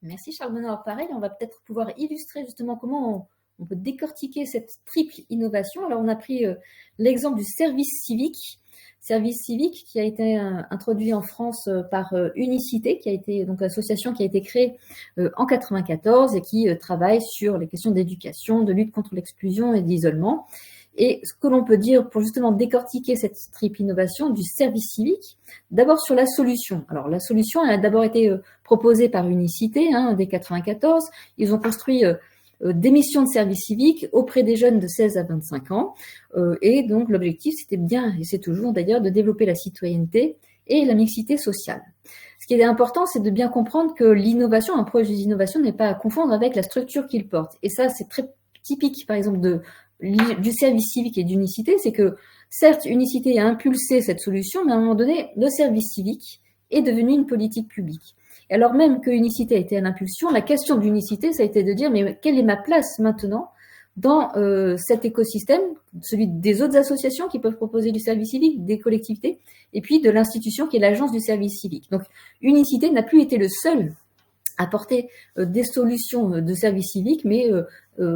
Merci Charles Benoît. Pareil, on va peut-être pouvoir illustrer justement comment on peut décortiquer cette triple innovation. Alors, on a pris l'exemple du service civique qui a été introduit en France par Unicité, qui a été donc l'association qui a été créée en 94 et qui travaille sur les questions d'éducation, de lutte contre l'exclusion et d'isolement. Et ce que l'on peut dire pour justement décortiquer cette triple innovation du service civique, d'abord sur la solution. Alors la solution, elle a d'abord été proposée par Unicité dès 94. Ils ont construit des missions de service civique auprès des jeunes de 16 à 25 ans. Et donc l'objectif, c'était bien, et c'est toujours d'ailleurs, de développer la citoyenneté et la mixité sociale. Ce qui est important, c'est de bien comprendre que l'innovation, un projet d'innovation n'est pas à confondre avec la structure qu'il porte. Et ça, c'est très typique, par exemple, du service civique et d'Unicité, c'est que certes, Unicité a impulsé cette solution, mais à un moment donné, le service civique est devenu une politique publique. Et alors même que Unicité a été à l'impulsion, la question d'Unicité, ça a été de dire, mais quelle est ma place maintenant dans cet écosystème, celui des autres associations qui peuvent proposer du service civique, des collectivités, et puis de l'institution qui est l'agence du service civique. Donc, Unicité n'a plus été le seul à porter des solutions de service civique, mais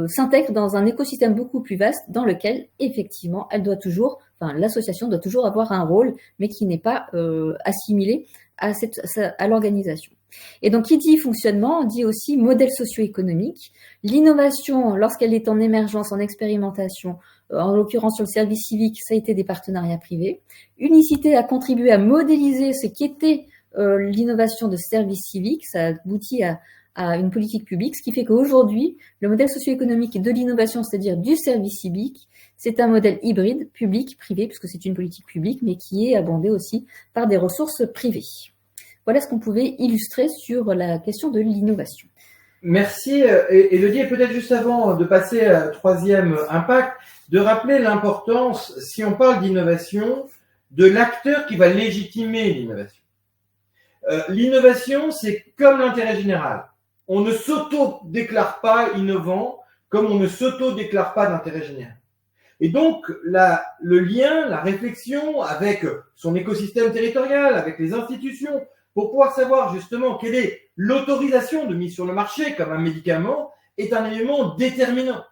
s'intègre dans un écosystème beaucoup plus vaste dans lequel, effectivement, l'association doit toujours avoir un rôle, mais qui n'est pas assimilé à l'organisation. Et donc, qui dit fonctionnement, dit aussi modèle socio-économique. L'innovation, lorsqu'elle est en émergence, en expérimentation, en l'occurrence sur le service civique, ça a été des partenariats privés. Unicité a contribué à modéliser ce qu'était l'innovation de service civique, ça aboutit à une politique publique, ce qui fait qu'aujourd'hui, le modèle socio-économique de l'innovation, c'est-à-dire du service civique, c'est un modèle hybride, public-privé, puisque c'est une politique publique, mais qui est abondé aussi par des ressources privées. Voilà ce qu'on pouvait illustrer sur la question de l'innovation. Merci. Élodie, et peut-être juste avant de passer à troisième impact, de rappeler l'importance, si on parle d'innovation, de l'acteur qui va légitimer l'innovation. L'innovation, c'est comme l'intérêt général. On ne s'auto-déclare pas innovant comme on ne s'auto-déclare pas d'intérêt général. Et donc, le lien, la réflexion avec son écosystème territorial, avec les institutions, pour pouvoir savoir justement quelle est l'autorisation de mise sur le marché comme un médicament, est un élément déterminant.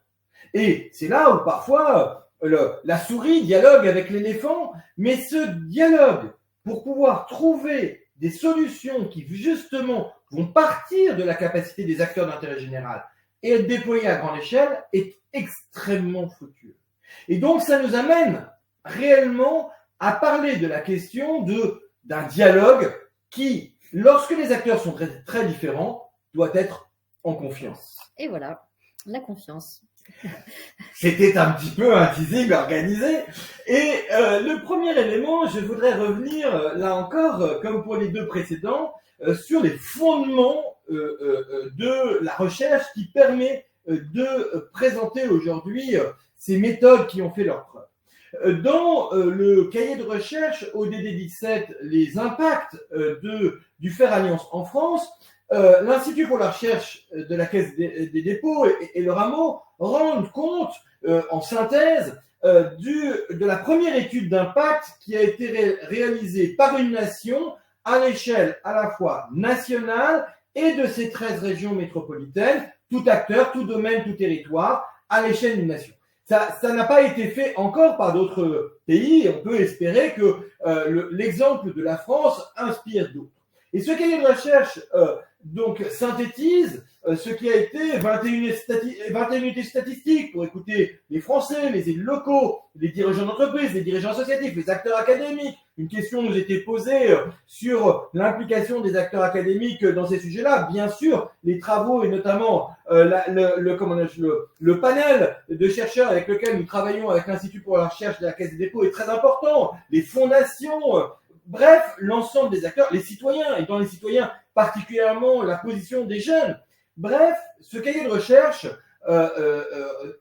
Et c'est là où parfois la souris dialogue avec l'éléphant, mais ce dialogue, pour pouvoir trouver des solutions qui justement vont partir de la capacité des acteurs d'intérêt général et être déployées à grande échelle, est extrêmement fructueux. Et donc ça nous amène réellement à parler de la question d'un dialogue qui, lorsque les acteurs sont très, très différents, doit être en confiance. Et voilà, la confiance. C'était un petit peu un teasing organisé. Et le premier élément, je voudrais revenir, là encore, comme pour les deux précédents, sur les fondements de la recherche qui permet de présenter aujourd'hui ces méthodes qui ont fait leur preuve. Dans le cahier de recherche ODD 17, les impacts du fer alliance en France, l'Institut pour la recherche de la Caisse des dépôts et le Rameau rendent compte, en synthèse, de la première étude d'impact qui a été réalisée par une nation à l'échelle à la fois nationale et de ces 13 régions métropolitaines, tout acteur, tout domaine, tout territoire, à l'échelle d'une nation. Ça n'a pas été fait encore par d'autres pays et on peut espérer que l'exemple de la France inspire d'autres. Et ce cahier de recherche donc synthétise ce qui a été 21 unités statistiques pour écouter les Français, les élus locaux, les dirigeants d'entreprise, les dirigeants associatifs, les acteurs académiques. Une question nous était posée sur l'implication des acteurs académiques dans ces sujets-là. Bien sûr, les travaux et notamment le panel de chercheurs avec lequel nous travaillons avec l'Institut pour la recherche de la Caisse des dépôts est très important. Les fondations, bref, l'ensemble des acteurs, les citoyens, et dans les citoyens particulièrement la position des jeunes. Bref, ce cahier de recherche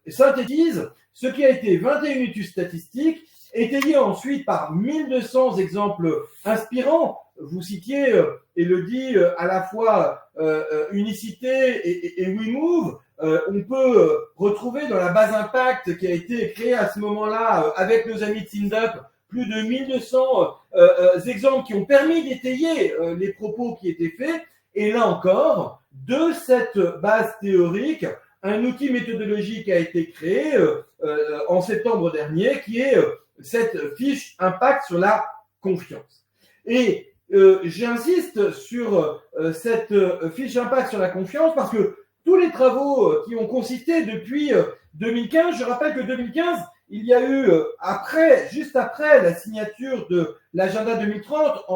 synthétise ce qui a été 21 études statistiques, étayées ensuite par 1200 exemples inspirants. Vous citiez, Élodie, à la fois Unicité et WeMove. On peut retrouver dans la base impact qui a été créée à ce moment-là avec nos amis de SINDUP plus de 1200 exemples qui ont permis d'étayer les propos qui étaient faits. Et là encore, de cette base théorique, un outil méthodologique a été créé en septembre dernier, qui est cette fiche impact sur la confiance. Et j'insiste sur cette fiche impact sur la confiance parce que tous les travaux qui ont consisté depuis 2015, je rappelle que 2015, il y a eu, juste après la signature de l'agenda 2030,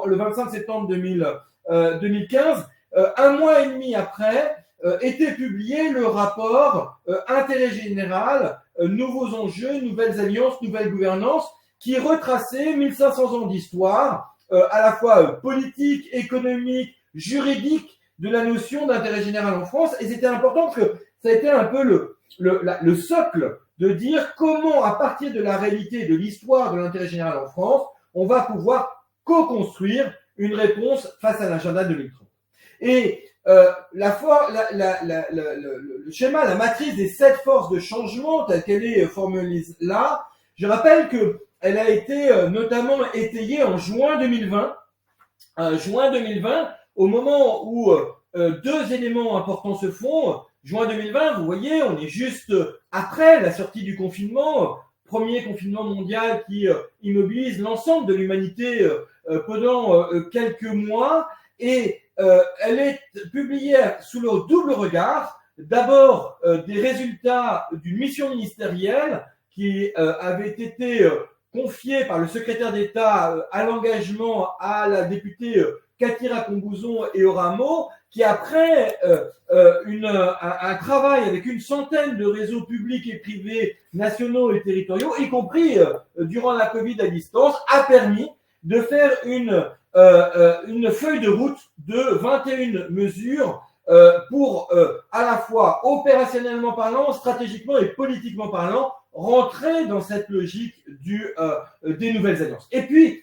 le 25 septembre 2015, un mois et demi après, était publié le rapport Intérêt général, nouveaux enjeux, nouvelles alliances, nouvelle gouvernance, qui retraçait 1500 ans d'histoire, à la fois politique, économique, juridique, de la notion d'intérêt général en France. Et c'était important parce que ça a été un peu le socle de dire comment, à partir de la réalité et de l'histoire de l'intérêt général en France, on va pouvoir co-construire une réponse face à l'agenda 2030. Et le schéma, la matrice des 7 forces de changement, telle qu'elle est formulée là, je rappelle qu'elle a été notamment étayée en juin 2020. Juin 2020, au moment où 2 éléments importants se font. Juin 2020, vous voyez, on est juste après la sortie du confinement, premier confinement mondial qui immobilise l'ensemble de l'humanité pendant quelques mois. Et elle est publiée sous le double regard, d'abord des résultats d'une mission ministérielle qui avait été confiée par le secrétaire d'État à l'engagement à la députée Cathy Raconbouzon et au Rameau, qui après un travail avec une centaine de réseaux publics et privés nationaux et territoriaux, y compris durant la Covid à distance, a permis de faire une feuille de route de 21 mesures pour à la fois opérationnellement parlant, stratégiquement et politiquement parlant, rentrer dans cette logique des nouvelles alliances. Et puis,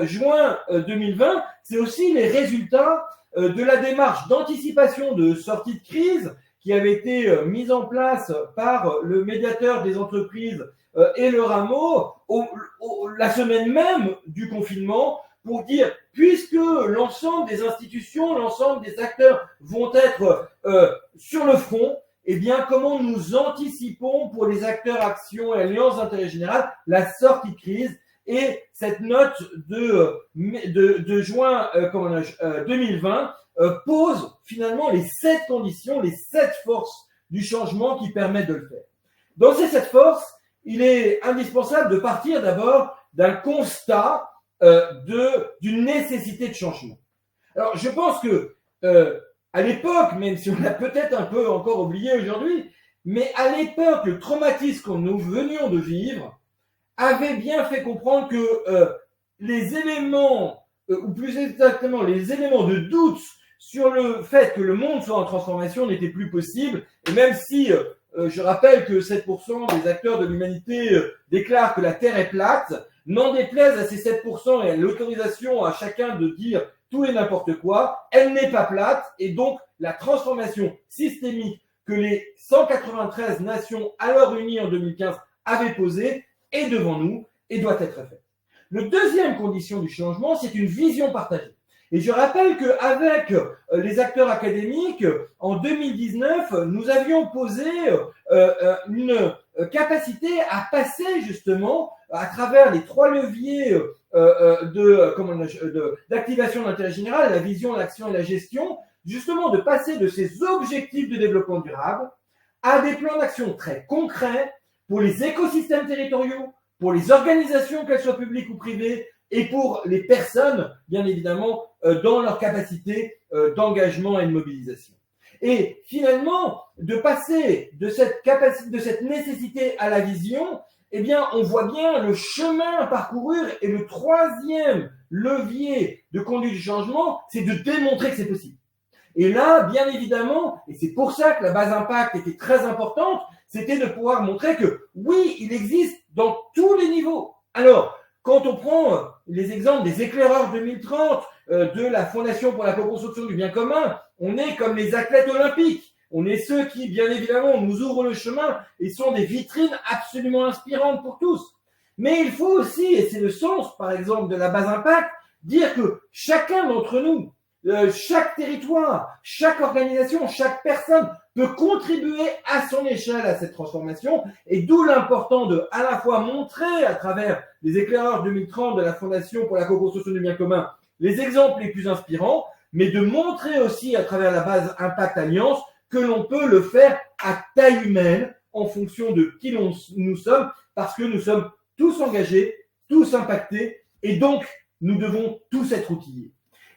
juin 2020, c'est aussi les résultats de la démarche d'anticipation de sortie de crise qui avait été mise en place par le médiateur des entreprises et le Rameau la semaine même du confinement, pour dire, puisque l'ensemble des institutions, l'ensemble des acteurs vont être sur le front, eh bien, comment nous anticipons pour les acteurs, actions et alliances d'intérêt général la sortie de crise. Et cette note de juin 2020 pose finalement les 7 conditions, les 7 forces du changement qui permettent de le faire. Dans ces 7 forces, il est indispensable de partir d'abord d'un constat d'une nécessité de changement. Alors, je pense que à l'époque, même si on l'a peut-être un peu encore oublié aujourd'hui, mais à l'époque, le traumatisme que nous venions de vivre avait bien fait comprendre que les éléments, ou plus exactement les éléments de doute sur le fait que le monde soit en transformation n'était plus possible. Et même si je rappelle que 7% des acteurs de l'humanité déclarent que la Terre est plate, n'en déplaise à ces 7% et à l'autorisation à chacun de dire tout et n'importe quoi, elle n'est pas plate. Et donc, la transformation systémique que les 193 nations alors unies en 2015 avaient posée est devant nous et doit être faite. La deuxième condition du changement, c'est une vision partagée. Et je rappelle qu'avec les acteurs académiques, en 2019, nous avions posé une capacité à passer justement à travers les 3 leviers d'activation d'intérêt général, la vision, l'action et la gestion, justement de passer de ces objectifs de développement durable à des plans d'action très concrets pour les écosystèmes territoriaux, pour les organisations, qu'elles soient publiques ou privées, et pour les personnes, bien évidemment, dans leur capacité d'engagement et de mobilisation. Et finalement, de passer de cette capacité, de cette nécessité à la vision, eh bien, on voit bien le chemin à parcourir. Et le troisième levier de conduite du changement, c'est de démontrer que c'est possible. Et là, bien évidemment, et c'est pour ça que la base impact était très importante, c'était de pouvoir montrer que oui, il existe dans tous les niveaux. Alors, quand on prend les exemples des éclaireurs 2030, de la Fondation pour la co-construction du bien commun, on est comme les athlètes olympiques. On est ceux qui, bien évidemment, nous ouvrent le chemin et sont des vitrines absolument inspirantes pour tous. Mais il faut aussi, et c'est le sens, par exemple, de la base impact, dire que chacun d'entre nous, chaque territoire, chaque organisation, chaque personne peut contribuer à son échelle à cette transformation, et d'où l'important de à la fois montrer à travers les éclaireurs 2030 de la Fondation pour la co-construction du bien commun les exemples les plus inspirants, mais de montrer aussi à travers la base Impact Alliance que l'on peut le faire à taille humaine en fonction de qui nous sommes, parce que nous sommes tous engagés, tous impactés, et donc nous devons tous être outillés.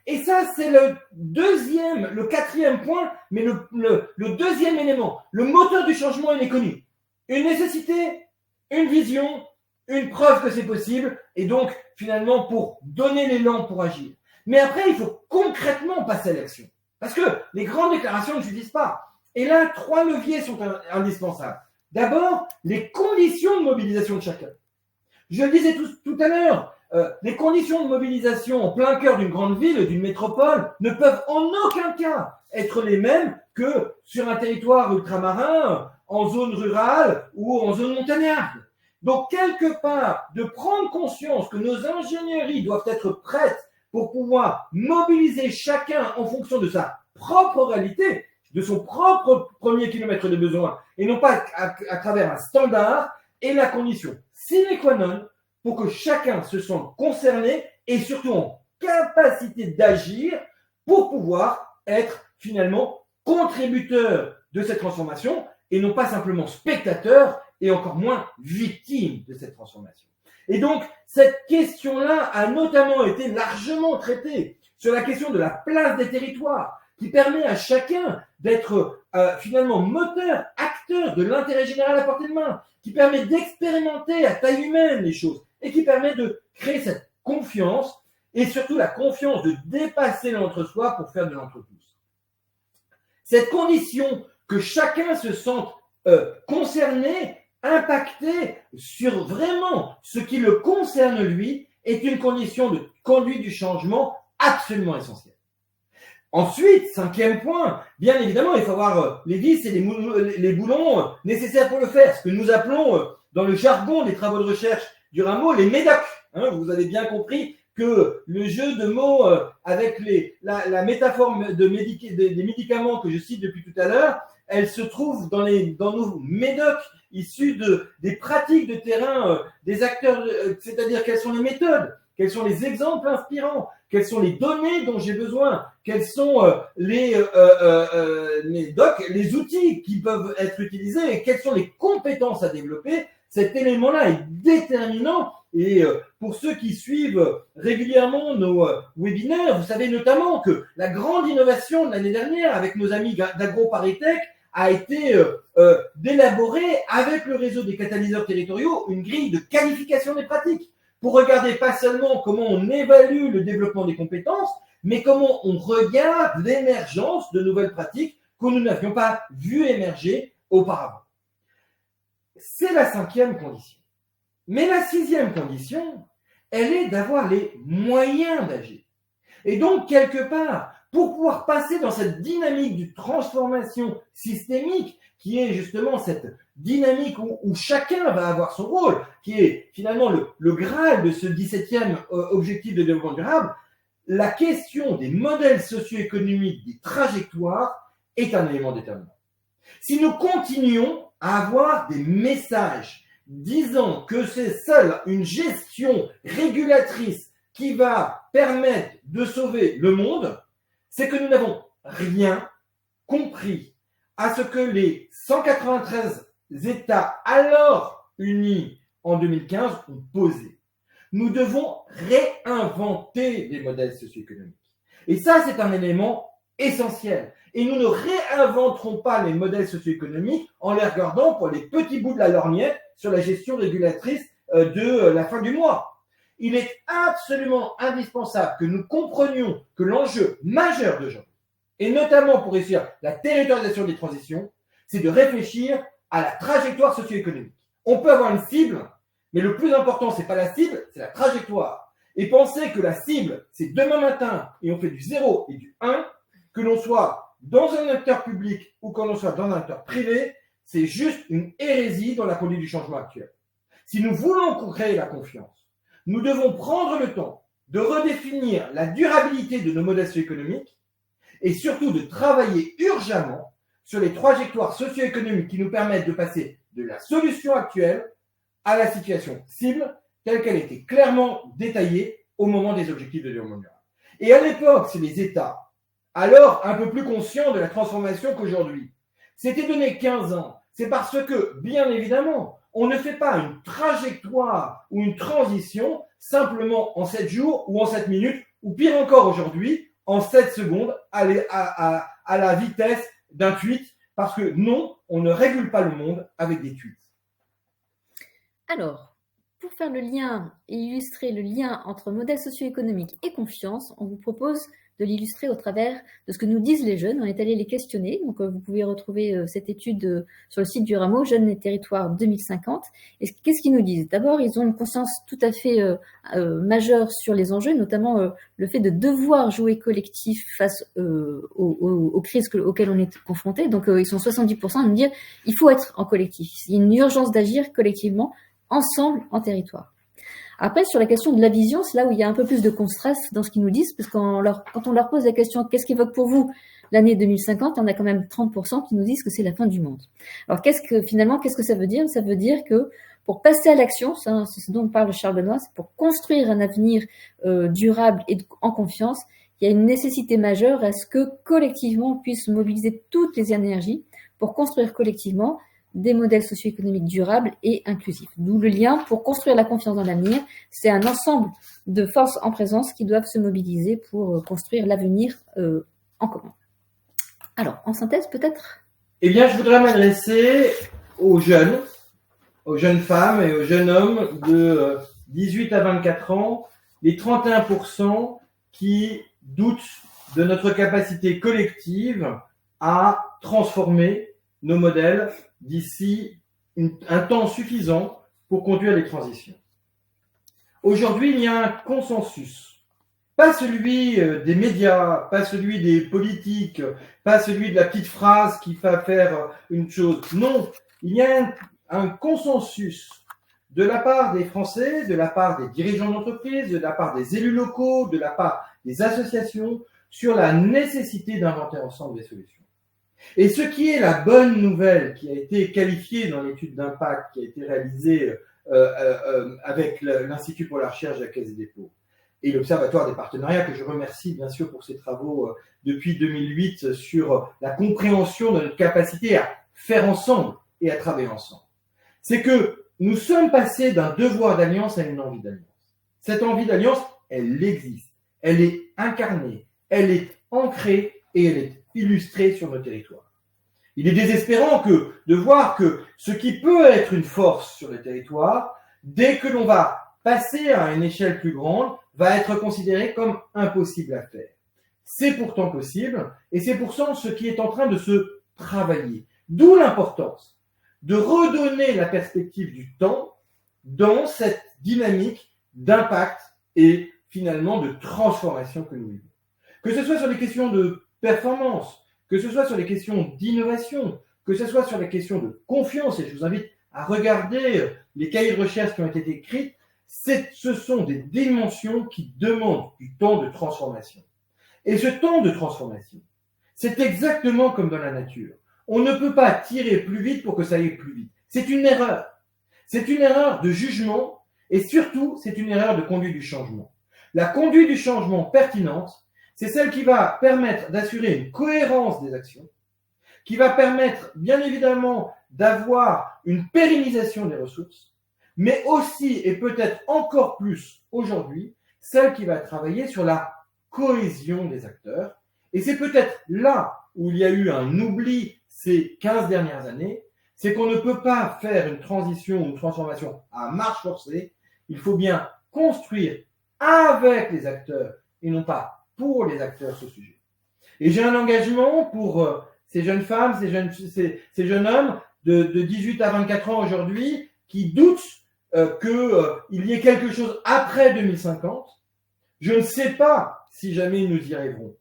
Et ça, c'est le quatrième point, mais le deuxième élément. Le moteur du changement, il est connu. Une nécessité, une vision, une preuve que c'est possible, et donc, finalement, pour donner l'élan pour agir. Mais après, il faut concrètement passer à l'action. Parce que les grandes déclarations ne suffisent pas. Et là, 3 leviers sont indispensables. D'abord, les conditions de mobilisation de chacun. Je le disais tout à l'heure, les conditions de mobilisation en plein cœur d'une grande ville, d'une métropole, ne peuvent en aucun cas être les mêmes que sur un territoire ultramarin, en zone rurale ou en zone montagnarde. Donc, quelque part, de prendre conscience que nos ingénieries doivent être prêtes pour pouvoir mobiliser chacun en fonction de sa propre réalité, de son propre premier kilomètre de besoin, et non pas à travers un standard, est la condition sine qua non pour que chacun se sente concerné et surtout en capacité d'agir pour pouvoir être finalement contributeur de cette transformation et non pas simplement spectateur et encore moins victime de cette transformation. Et donc, cette question-là a notamment été largement traitée sur la question de la place des territoires, qui permet à chacun d'être finalement moteur, acteur de l'intérêt général à portée de main, qui permet d'expérimenter à taille humaine les choses et qui permet de créer cette confiance et surtout la confiance de dépasser l'entre-soi pour faire de l'entre-tous. Cette condition que chacun se sente concerné, impacté sur vraiment ce qui le concerne lui est une condition de conduite du changement absolument essentielle. Ensuite, 5e point, bien évidemment, il faut avoir les vis et les boulons nécessaires pour le faire, ce que nous appelons dans le jargon des travaux de recherche du Rameau les médocs. Vous avez bien compris que le jeu de mots avec la métaphore des médicaments que je cite depuis tout à l'heure, elle se trouve dans nos médocs issus des pratiques de terrain des acteurs, c'est-à-dire quelles sont les méthodes, quels sont les exemples inspirants, quelles sont les données dont j'ai besoin, quels sont les outils qui peuvent être utilisés et quelles sont les compétences à développer. Cet élément-là est déterminant et pour ceux qui suivent régulièrement nos webinaires, vous savez notamment que la grande innovation de l'année dernière avec nos amis d'AgroParisTech a été d'élaborer avec le réseau des catalyseurs territoriaux une grille de qualification des pratiques pour regarder pas seulement comment on évalue le développement des compétences, mais comment on regarde l'émergence de nouvelles pratiques que nous n'avions pas vues émerger auparavant. C'est la 5e condition. Mais la 6e condition, elle est d'avoir les moyens d'agir. Et donc, quelque part, pour pouvoir passer dans cette dynamique de transformation systémique, qui est justement cette dynamique où chacun va avoir son rôle, qui est finalement le Graal de ce 17e objectif de développement durable, la question des modèles socio-économiques, des trajectoires, est un élément déterminant. Si nous continuons à avoir des messages disant que c'est seule une gestion régulatrice qui va permettre de sauver le monde, c'est que nous n'avons rien compris à ce que les 193 États alors unis en 2015 ont posé. Nous devons réinventer des modèles socio-économiques. Et ça, c'est un élément essentiel. Et nous ne réinventerons pas les modèles socio-économiques en les regardant pour les petits bouts de la lorgnette sur la gestion régulatrice de la fin du mois. Il est absolument indispensable que nous comprenions que l'enjeu majeur d'aujourd'hui, et notamment pour réussir la territorialisation des transitions, c'est de réfléchir à la trajectoire socio-économique. On peut avoir une cible, mais le plus important, c'est pas la cible, c'est la trajectoire. Et penser que la cible, c'est demain matin, et on fait du 0 et du 1, que l'on soit dans un acteur public ou que l'on soit dans un acteur privé, c'est juste une hérésie dans la conduite du changement actuel. Si nous voulons créer la confiance, nous devons prendre le temps de redéfinir la durabilité de nos modèles socio-économiques et surtout de travailler urgemment sur les trajectoires socio-économiques qui nous permettent de passer de la solution actuelle à la situation cible telle qu'elle était clairement détaillée au moment des objectifs de développement durable. Et à l'époque, c'est les États, alors un peu plus conscients de la transformation qu'aujourd'hui, s'étaient donné 15 ans. C'est parce que, bien évidemment, on ne fait pas une trajectoire ou une transition simplement en 7 jours ou en 7 minutes, ou pire encore aujourd'hui, en 7 secondes à la vitesse d'un tweet, parce que non, on ne régule pas le monde avec des tweets. Alors, pour faire le lien et illustrer le lien entre modèle socio-économique et confiance, on vous propose de l'illustrer au travers de ce que nous disent les jeunes. On est allé les questionner, donc vous pouvez retrouver cette étude sur le site du Rameau, Jeunes et Territoires 2050. Et qu'est-ce qu'ils nous disent? D'abord, ils ont une conscience tout à fait majeure sur les enjeux, notamment le fait de devoir jouer collectif face aux crises auxquelles on est confronté. Donc, ils sont 70% à nous dire il faut être en collectif. Il y a une urgence d'agir collectivement, ensemble, en territoire. Après, sur la question de la vision, c'est là où il y a un peu plus de contraste dans ce qu'ils nous disent, parce que quand on leur pose la question « Qu'est-ce qu'évoque pour vous l'année 2050 ?» on a quand même 30% qui nous disent que c'est la fin du monde. Alors, qu'est-ce que ça veut dire? Ça veut dire que pour passer à l'action, c'est ce dont parle Charles Benoît, c'est pour construire un avenir durable et en confiance, il y a une nécessité majeure à ce que collectivement on puisse mobiliser toutes les énergies pour construire collectivement des modèles socio-économiques durables et inclusifs. D'où le lien pour construire la confiance dans l'avenir. C'est un ensemble de forces en présence qui doivent se mobiliser pour construire l'avenir en commun. Alors, en synthèse, peut-être? Eh bien, je voudrais m'adresser aux jeunes femmes et aux jeunes hommes de 18 à 24 ans, les 31% qui doutent de notre capacité collective à transformer nos modèles d'ici un temps suffisant pour conduire les transitions. Aujourd'hui, il y a un consensus, pas celui des médias, pas celui des politiques, pas celui de la petite phrase qui va faire une chose. Non, il y a un consensus de la part des Français, de la part des dirigeants d'entreprise, de la part des élus locaux, de la part des associations sur la nécessité d'inventer ensemble des solutions. Et ce qui est la bonne nouvelle qui a été qualifiée dans l'étude d'impact qui a été réalisée avec l'Institut pour la recherche de la Caisse des dépôts et l'Observatoire des partenariats, que je remercie bien sûr pour ses travaux depuis 2008 sur la compréhension de notre capacité à faire ensemble et à travailler ensemble. C'est que nous sommes passés d'un devoir d'alliance à une envie d'alliance. Cette envie d'alliance, elle existe, elle est incarnée, elle est ancrée et elle est illustrée sur nos territoires. Il est désespérant de voir que ce qui peut être une force sur les territoires, dès que l'on va passer à une échelle plus grande, va être considéré comme impossible à faire. c'est pourtant possible, et c'est pourtant ce qui est en train de se travailler. D'où l'importance de redonner la perspective du temps dans cette dynamique d'impact et finalement de transformation que nous vivons. Que ce soit sur les questions de performance, que ce soit sur les questions d'innovation, que ce soit sur les questions de confiance, et je vous invite à regarder les cahiers de recherche qui ont été écrits, ce sont des dimensions qui demandent du temps de transformation. Et ce temps de transformation, c'est exactement comme dans la nature. On ne peut pas tirer plus vite pour que ça aille plus vite. C'est une erreur. C'est une erreur de jugement et surtout, c'est une erreur de conduite du changement. La conduite du changement pertinente, c'est celle qui va permettre d'assurer une cohérence des actions, qui va permettre, bien évidemment, d'avoir une pérennisation des ressources, mais aussi, et peut-être encore plus aujourd'hui, celle qui va travailler sur la cohésion des acteurs. Et c'est peut-être là où il y a eu un oubli ces 15 dernières années, c'est qu'on ne peut pas faire une transition ou une transformation à marche forcée. Il faut bien construire avec les acteurs et non pas pour les acteurs ce sujet. Et j'ai un engagement pour ces jeunes femmes, ces jeunes hommes de 18 à 24 ans aujourd'hui qui doutent qu'il y ait quelque chose après 2050. Je ne sais pas si jamais nous y arriverons,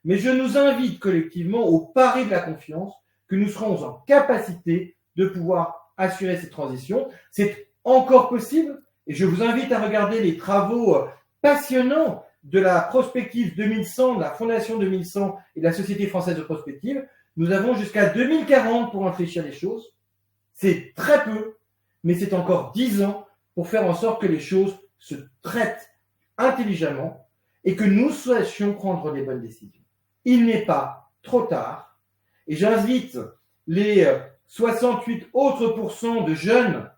mais je nous invite collectivement au pari de la confiance que nous serons en capacité de pouvoir assurer cette transition. C'est encore possible et je vous invite à regarder les travaux passionnants de la prospective 2100, de la Fondation 2100 et de la Société française de prospective. Nous avons jusqu'à 2040 pour réfléchir les choses. C'est très peu, mais c'est encore 10 ans pour faire en sorte que les choses se traitent intelligemment et que nous sachions prendre les bonnes décisions. Il n'est pas trop tard et j'invite les 68 autres pourcents de jeunes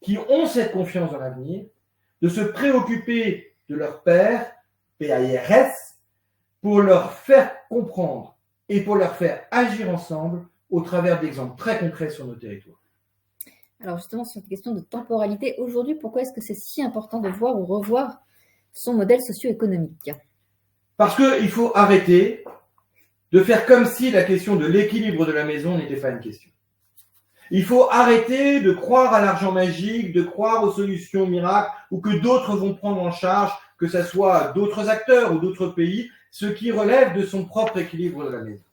qui ont cette confiance dans l'avenir de se préoccuper de leur père, PAIRS, pour leur faire comprendre et pour leur faire agir ensemble au travers d'exemples très concrets sur nos territoires. Alors justement, sur cette question de temporalité, aujourd'hui, pourquoi est-ce que c'est si important de voir ou revoir son modèle socio-économique? Parce qu'il faut arrêter de faire comme si la question de l'équilibre de la maison n'était pas une question. Il faut arrêter de croire à l'argent magique, de croire aux solutions miracles ou que d'autres vont prendre en charge, que ce soit d'autres acteurs ou d'autres pays, ce qui relève de son propre équilibre de la maison.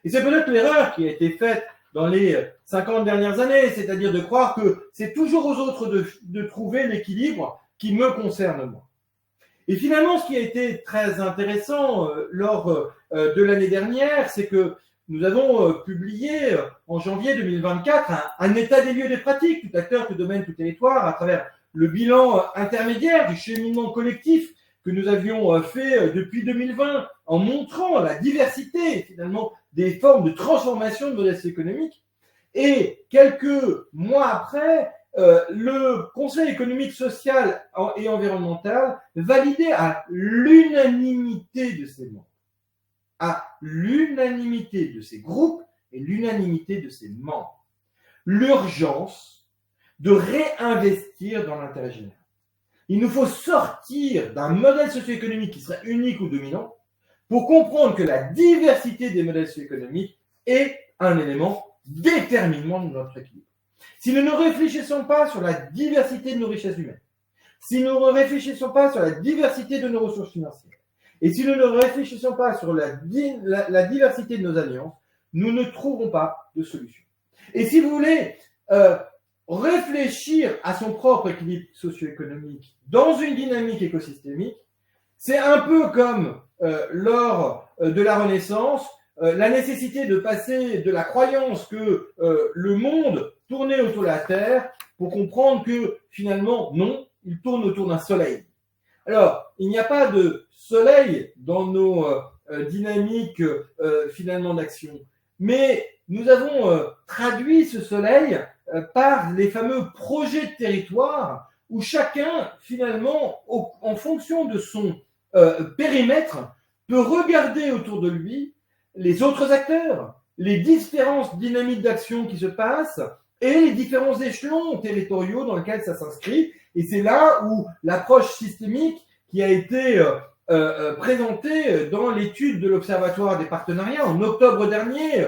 Et c'est peut-être l'erreur qui a été faite dans les 50 dernières années, c'est-à-dire de croire que c'est toujours aux autres de trouver l'équilibre qui me concerne moi. Et finalement, ce qui a été très intéressant lors de l'année dernière, c'est que nous avons publié en janvier 2024 un état des lieux des pratiques, tout acteur, tout domaine, tout territoire, à travers le bilan intermédiaire du cheminement collectif que nous avions fait depuis 2020, en montrant la diversité finalement des formes de transformation de modèles économiques. Et quelques mois après, le Conseil économique, social et environnemental validait à l'unanimité de ses membres, à l'unanimité de ses groupes et l'unanimité de ses membres, l'urgence de réinvestir dans l'intérêt général. Il nous faut sortir d'un modèle socio-économique qui serait unique ou dominant pour comprendre que la diversité des modèles socio-économiques est un élément déterminant de notre équilibre. Si nous ne réfléchissons pas sur la diversité de nos richesses humaines, si nous ne réfléchissons pas sur la diversité de nos ressources financières, et si nous ne réfléchissons pas sur la diversité de nos alliances, nous ne trouverons pas de solution. Et si vous voulez réfléchir à son propre équilibre socio-économique dans une dynamique écosystémique, c'est un peu comme lors de la Renaissance, la nécessité de passer de la croyance que le monde tournait autour de la Terre pour comprendre que finalement, non, il tourne autour d'un soleil. Alors, il n'y a pas de soleil dans nos dynamiques finalement d'action, mais nous avons traduit ce soleil par les fameux projets de territoire où chacun finalement, en fonction de son périmètre, peut regarder autour de lui les autres acteurs, les différentes dynamiques d'action qui se passent et les différents échelons territoriaux dans lesquels ça s'inscrit. Et c'est là où l'approche systémique qui a été présenté dans l'étude de l'Observatoire des partenariats en octobre dernier.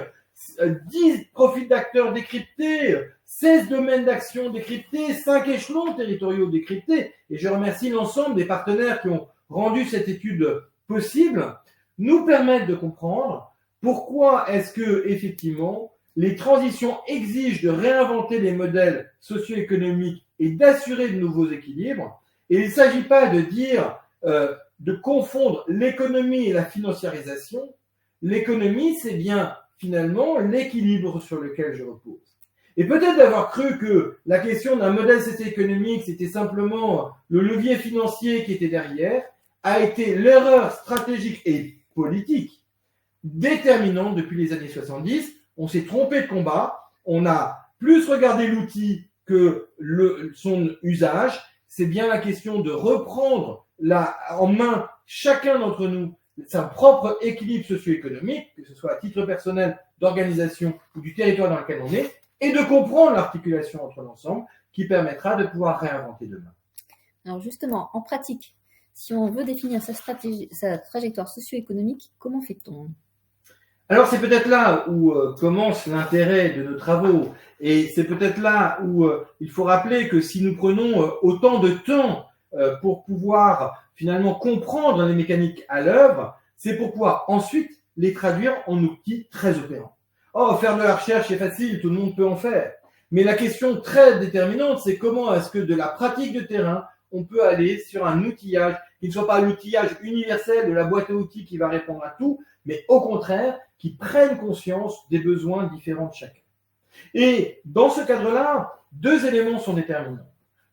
10 profils d'acteurs décryptés, 16 domaines d'action décryptés, 5 échelons territoriaux décryptés. Et je remercie l'ensemble des partenaires qui ont rendu cette étude possible, nous permettent de comprendre pourquoi est-ce que, effectivement, les transitions exigent de réinventer les modèles socio-économiques et d'assurer de nouveaux équilibres. Et il ne s'agit pas de dire, de confondre l'économie et la financiarisation. L'économie, c'est bien finalement l'équilibre sur lequel je repose. Et peut-être d'avoir cru que la question d'un modèle socio-économique, c'était simplement le levier financier qui était derrière, a été l'erreur stratégique et politique déterminante depuis les années 70. On s'est trompé de combat, on a plus regardé l'outil que son usage. C'est bien la question de reprendre en main chacun d'entre nous sa propre équilibre socio-économique, que ce soit à titre personnel, d'organisation ou du territoire dans lequel on est, et de comprendre l'articulation entre l'ensemble qui permettra de pouvoir réinventer demain. Alors justement, en pratique, si on veut définir sa trajectoire socio-économique, comment fait-on ? Alors c'est peut-être là où commence l'intérêt de nos travaux, et c'est peut-être là où il faut rappeler que si nous prenons autant de temps pour pouvoir finalement comprendre les mécaniques à l'œuvre, c'est pour pouvoir ensuite les traduire en outils très opérants. Oh, faire de la recherche c'est facile, tout le monde peut en faire. Mais la question très déterminante, c'est comment est-ce que de la pratique de terrain, on peut aller sur un outillage qui ne soit pas l'outillage universel de la boîte à outils qui va répondre à tout, mais au contraire, qui prenne conscience des besoins différents de chacun. Et dans ce cadre-là, 2 éléments sont déterminants.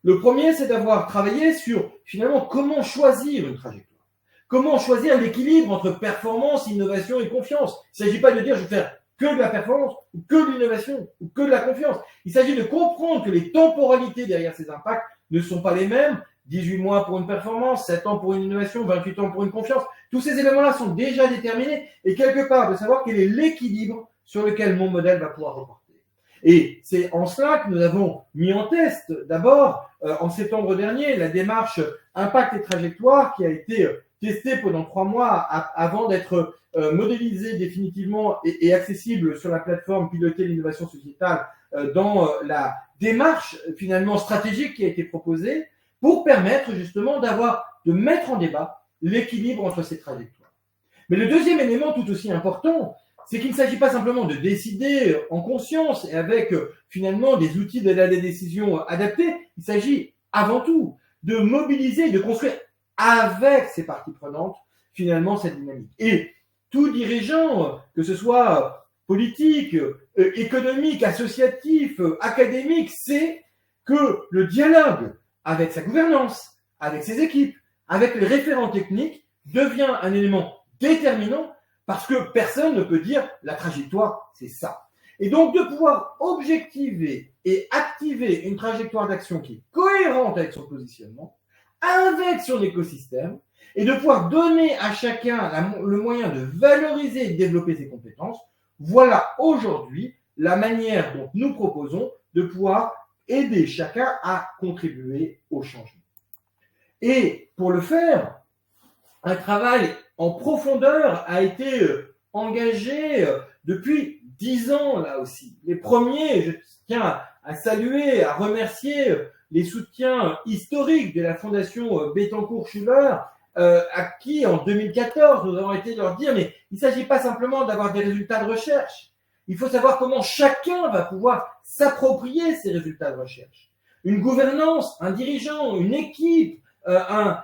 Le premier, c'est d'avoir travaillé sur, finalement, comment choisir une trajectoire. Comment choisir l'équilibre entre performance, innovation et confiance. Il ne s'agit pas de dire je vais faire que de la performance, ou que de l'innovation, ou que de la confiance. Il s'agit de comprendre que les temporalités derrière ces impacts ne sont pas les mêmes. 18 mois pour une performance, 7 ans pour une innovation, 28 ans pour une confiance. Tous ces éléments-là sont déjà déterminés et quelque part de savoir quel est l'équilibre sur lequel mon modèle va pouvoir reporter. Et c'est en cela que nous avons mis en test, d'abord, en septembre dernier, la démarche Impact et Trajectoire qui a été testée pendant 3 mois avant d'être modélisée définitivement et accessible sur la plateforme Piloter l'innovation sociétale dans la démarche finalement stratégique qui a été proposée pour permettre justement de mettre en débat l'équilibre entre ces trajectoires. Mais le deuxième élément tout aussi important, c'est qu'il ne s'agit pas simplement de décider en conscience et avec finalement des outils de la décision adaptés, il s'agit avant tout de mobiliser, de construire avec ces parties prenantes finalement cette dynamique. Et tout dirigeant, que ce soit politique, économique, associatif, académique, sait que le dialogue avec sa gouvernance, avec ses équipes, avec les référents techniques, devient un élément déterminant parce que personne ne peut dire la trajectoire, c'est ça. Et donc de pouvoir objectiver et activer une trajectoire d'action qui est cohérente avec son positionnement, avec son écosystème, et de pouvoir donner à chacun le moyen de valoriser et de développer ses compétences, voilà aujourd'hui la manière dont nous proposons de pouvoir aider chacun à contribuer au changement. Et pour le faire, un travail en profondeur a été engagé depuis 10 ans là aussi. Les premiers, je tiens à saluer, à remercier les soutiens historiques de la Fondation Bettencourt-Schuller, à qui en 2014 nous avons été leur dire mais il ne s'agit pas simplement d'avoir des résultats de recherche. Il faut savoir comment chacun va pouvoir s'approprier ces résultats de recherche. Une gouvernance, un dirigeant, une équipe, un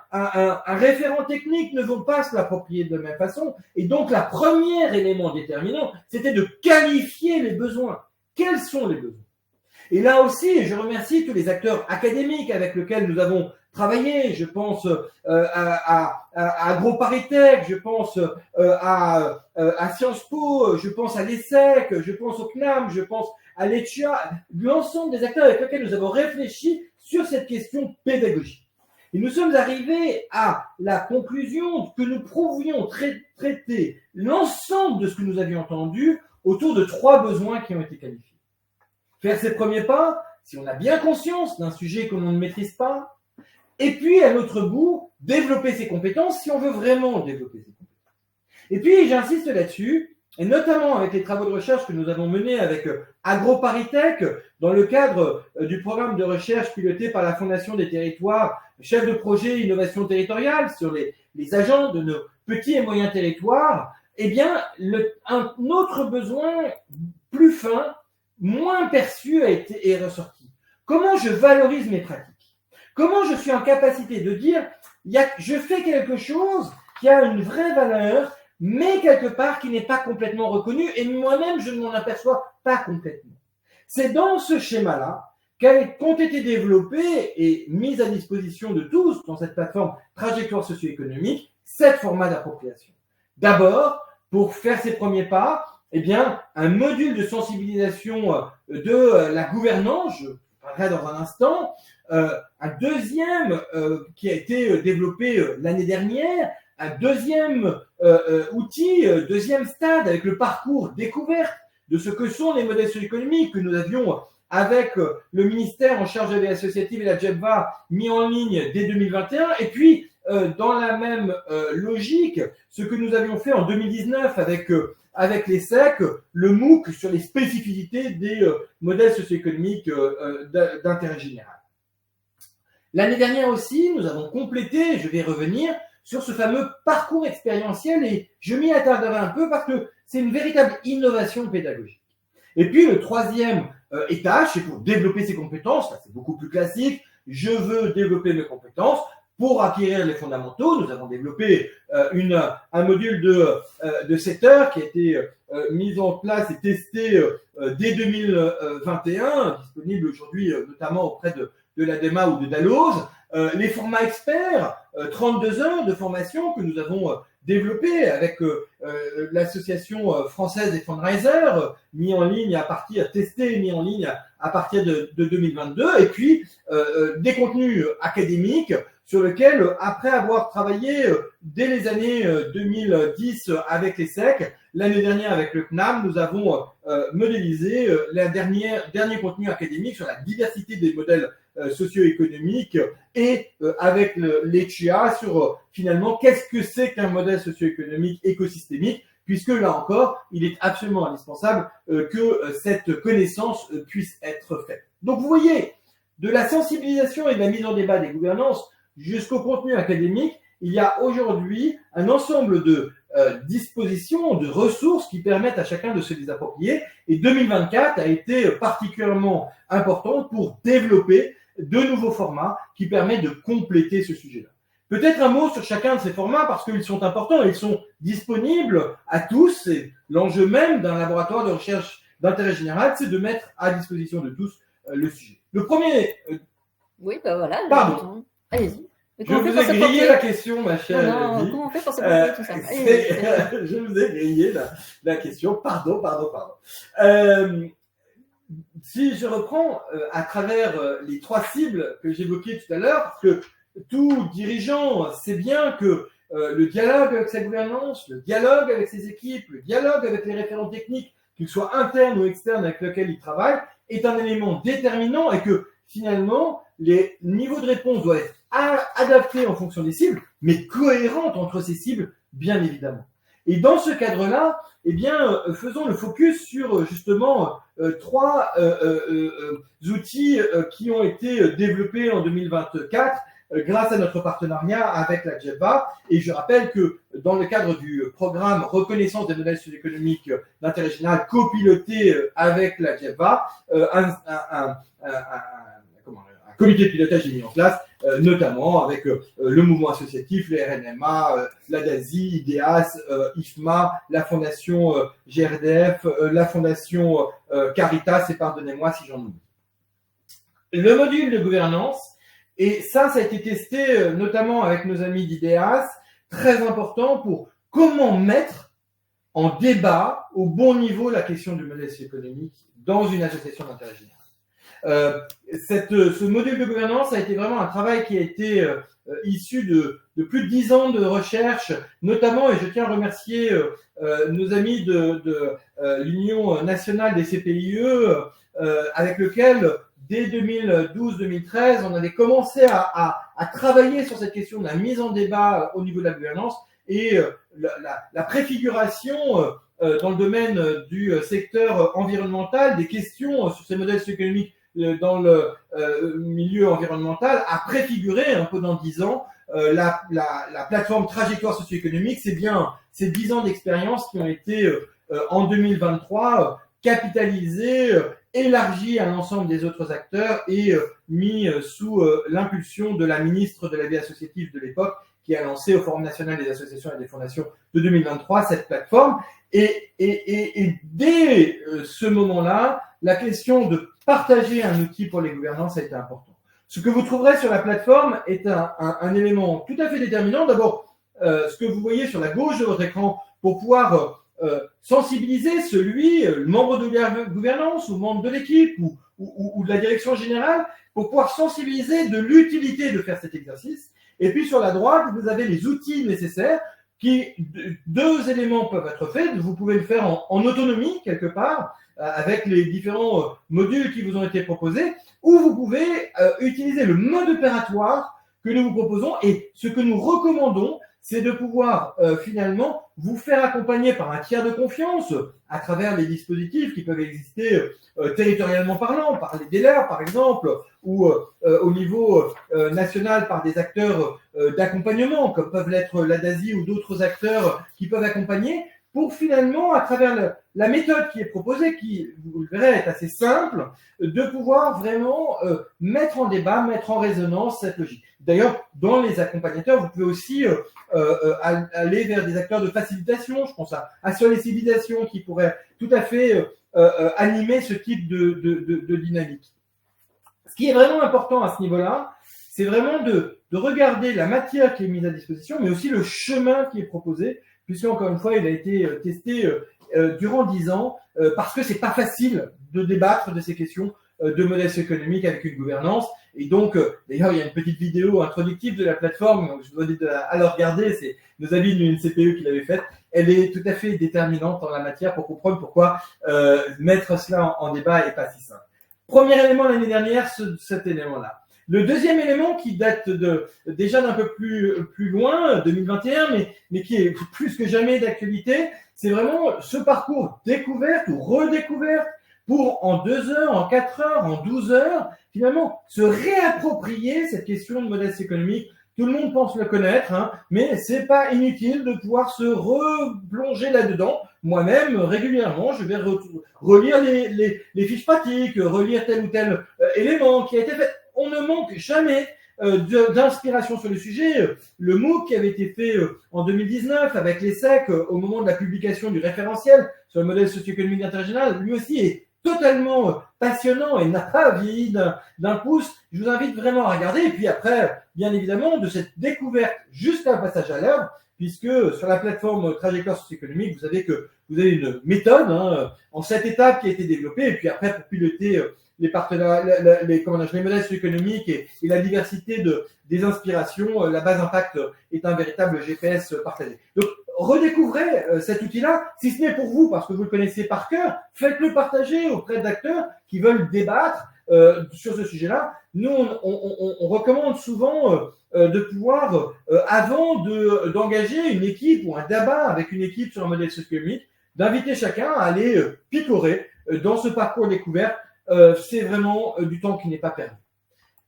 référent technique ne vont pas se l'approprier de la même façon. Et donc, le premier élément déterminant, c'était de qualifier les besoins. Quels sont les besoins? Et là aussi, je remercie tous les acteurs académiques avec lesquels nous avons travaillé. Je pense à AgroParisTech, je pense à Sciences Po, je pense à l'ESSEC, je pense au CNAM, je pense à l'ECHA, l'ensemble des acteurs avec lesquels nous avons réfléchi sur cette question pédagogique. Et nous sommes arrivés à la conclusion que nous pouvions traiter l'ensemble de ce que nous avions entendu autour de 3 besoins qui ont été qualifiés. Faire ces premiers pas, si on a bien conscience d'un sujet que l'on ne maîtrise pas, Et puis, à l'autre bout, développer ses compétences si on veut vraiment développer ses compétences. Et puis, j'insiste là-dessus, et notamment avec les travaux de recherche que nous avons menés avec AgroParisTech, dans le cadre du programme de recherche piloté par la Fondation des territoires, chef de projet innovation territoriale sur les agents de nos petits et moyens territoires, eh bien, un autre besoin plus fin, moins perçu est ressorti. Comment je valorise mes pratiques? Comment je suis en capacité de dire, je fais quelque chose qui a une vraie valeur, mais quelque part qui n'est pas complètement reconnu, et moi-même, je ne m'en aperçois pas complètement. C'est dans ce schéma-là qu'ont été développés et mis à disposition de tous dans cette plateforme Trajectoire socio-économique 7 formats d'appropriation. D'abord, pour faire ses premiers pas, eh bien, un module de sensibilisation de la gouvernance, je parlerai dans un instant, un deuxième qui a été développé l'année dernière, un deuxième outil, deuxième stade avec le parcours découverte de ce que sont les modèles socio-économiques que nous avions avec le ministère en charge de la vie associative et la JEBVA mis en ligne dès 2021. Et puis, dans la même logique, ce que nous avions fait en 2019 avec les SEC, le MOOC sur les spécificités des modèles socio-économiques d'intérêt général. L'année dernière aussi, nous avons complété, je vais revenir, sur ce fameux parcours expérientiel et je m'y attarderai un peu parce que c'est une véritable innovation pédagogique. Et puis le troisième étage, c'est pour développer ses compétences, là c'est beaucoup plus classique, je veux développer mes compétences. Pour acquérir les fondamentaux, nous avons développé un module de 7 heures qui a été mis en place et testé dès 2021, disponible aujourd'hui notamment auprès de l'ADEMA ou de Dalloz. Les formats experts, 32 heures de formation que nous avons développé avec l'association française des fundraisers, mis en ligne testé, mis en ligne à partir de 2022, et puis des contenus académiques sur lequel, après avoir travaillé dès les années 2010 avec les SEC, l'année dernière avec le CNAM, nous avons modélisé le dernier contenu académique sur la diversité des modèles socio-économiques et avec l'ECHIA sur finalement qu'est-ce que c'est qu'un modèle socio-économique écosystémique, puisque là encore, il est absolument indispensable que cette connaissance puisse être faite. Donc vous voyez, de la sensibilisation et de la mise en débat des gouvernances jusqu'au contenu académique, il y a aujourd'hui un ensemble de dispositions, de ressources qui permettent à chacun de se les approprier. Et 2024 a été particulièrement important pour développer de nouveaux formats qui permettent de compléter ce sujet-là. Peut-être un mot sur chacun de ces formats parce qu'ils sont importants, ils sont disponibles à tous. Et l'enjeu même d'un laboratoire de recherche d'intérêt général, c'est de mettre à disposition de tous le sujet. Le premier... Oui, ben voilà. Pardon. Allez-y. Je vous ai grillé la question, ma chère. Non, comment on fait pour s'approprier tout ça? Je vous ai grillé la question. Pardon. Si je reprends à travers les 3 cibles que j'évoquais tout à l'heure, parce que tout dirigeant sait bien que le dialogue avec sa gouvernance, le dialogue avec ses équipes, le dialogue avec les référents techniques, qu'ils soient internes ou externes avec lesquels il travaille, est un élément déterminant et que finalement, les niveaux de réponse doivent être adaptés en fonction des cibles, mais cohérentes entre ces cibles, bien évidemment. Et dans ce cadre-là, eh bien, faisons le focus sur justement 3 outils qui ont été développés en 2024 grâce à notre partenariat avec la JEBVA. Et je rappelle que dans le cadre du programme Reconnaissance des modèles socio-économiques d'intérêt général copiloté avec la JEBVA, un comité de pilotage est mis en place, notamment avec le mouvement associatif, les RNMA, la DASI, IDEAS, IFMA, la fondation GRDF, la fondation Caritas, et pardonnez-moi si j'en oublie. Le module de gouvernance, et ça a été testé notamment avec nos amis d'IDEAS, très important pour comment mettre en débat au bon niveau la question du modèle socio-économique dans une association d'intérêt général. Ce module de gouvernance a été vraiment un travail qui a été issu de plus de 10 ans de recherche, notamment, et je tiens à remercier nos amis de l'Union nationale des CPIE, avec lequel, dès 2012-2013, on avait commencé à à travailler sur cette question de la mise en débat au niveau de la gouvernance et la préfiguration dans le domaine du secteur environnemental, des questions sur ces modèles socio-économiques dans le milieu environnemental a préfiguré un peu dans 10 ans la plateforme trajectoire socio-économique. C'est bien ces 10 ans d'expérience qui ont été en 2023 capitalisés, élargis à l'ensemble des autres acteurs et mis sous l'impulsion de la ministre de la vie associative de l'époque qui a lancé au Forum national des associations et des fondations de 2023 cette plateforme. Et dès ce moment-là, la question de partager un outil pour les gouvernances a été importante. Ce que vous trouverez sur la plateforme est un élément tout à fait déterminant. D'abord, ce que vous voyez sur la gauche de votre écran pour pouvoir sensibiliser le membre de la gouvernance ou membre de l'équipe ou de la direction générale pour pouvoir sensibiliser de l'utilité de faire cet exercice. Et puis sur la droite, vous avez les outils nécessaires deux éléments peuvent être faits. Vous pouvez le faire en autonomie quelque part avec les différents modules qui vous ont été proposés, ou vous pouvez utiliser le mode opératoire que nous vous proposons. Et ce que nous recommandons, c'est de pouvoir finalement vous faire accompagner par un tiers de confiance à travers les dispositifs qui peuvent exister territorialement parlant, par les DELER par exemple, ou au niveau national par des acteurs d'accompagnement, comme peuvent l'être l'ADASI ou d'autres acteurs qui peuvent accompagner, pour finalement, à travers la méthode qui est proposée, qui, vous le verrez, est assez simple, de pouvoir vraiment mettre en débat, mettre en résonance cette logique. D'ailleurs, dans les accompagnateurs, vous pouvez aussi aller vers des acteurs de facilitation, je pense à Solécilisation, qui pourrait tout à fait animer ce type de dynamique. Ce qui est vraiment important à ce niveau-là, c'est vraiment de regarder la matière qui est mise à disposition, mais aussi le chemin qui est proposé, puisque encore une fois, il a été testé durant 10 ans, parce que c'est pas facile de débattre de ces questions de modèles économiques avec une gouvernance. Et donc, d'ailleurs, il y a une petite vidéo introductive de la plateforme, donc je vous invite à la regarder, c'est nos amis de l'UNCPE qui l'avaient faite. Elle est tout à fait déterminante en la matière pour comprendre pourquoi mettre cela en débat n'est pas si simple. Premier élément l'année dernière, cet élément-là. Le deuxième élément qui date déjà d'un peu plus loin, 2021, mais qui est plus que jamais d'actualité, c'est vraiment ce parcours découverte ou redécouverte pour en 2 heures, en 4 heures, en 12 heures, finalement, se réapproprier cette question de modèle économique. Tout le monde pense le connaître, hein, mais c'est pas inutile de pouvoir se replonger là-dedans. Moi-même, régulièrement, je vais relire les fiches pratiques, relire tel ou tel élément qui a été fait. On ne manque jamais d'inspiration sur le sujet. Le MOOC qui avait été fait en 2019 avec l'ESSEC au moment de la publication du référentiel sur le modèle socio-économique d'intérêt général, lui aussi est totalement passionnant et n'a pas vieilli d'un pouce. Je vous invite vraiment à regarder. Et puis après, bien évidemment, de cette découverte jusqu'à un passage à l'œuvre, puisque sur la plateforme Trajectoire socio-économique, vous savez que vous avez une méthode en 7 étapes qui a été développée. Et puis après, pour piloter les partenaires, les modèles socio-économiques et la diversité des inspirations, la base impact est un véritable GPS partagé. Donc, redécouvrez cet outil-là, si ce n'est pour vous, parce que vous le connaissez par cœur, faites-le partager auprès d'acteurs qui veulent débattre sur ce sujet-là. Nous, on recommande souvent de pouvoir, avant d'engager une équipe ou un débat avec une équipe sur un modèle socio-économique, d'inviter chacun à aller picorer dans ce parcours découverte. C'est vraiment du temps qui n'est pas perdu.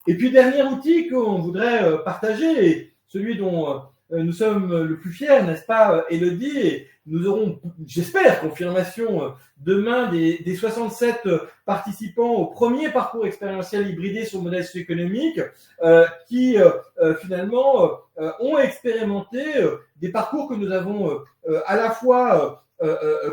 Et puis, dernier outil qu'on voudrait partager, et celui dont nous sommes le plus fiers, n'est-ce pas, Élodie, et nous aurons, j'espère, confirmation demain des 67 participants au premier parcours expérientiel hybridé sur le modèle socio-économique qui finalement ont expérimenté des parcours que nous avons à la fois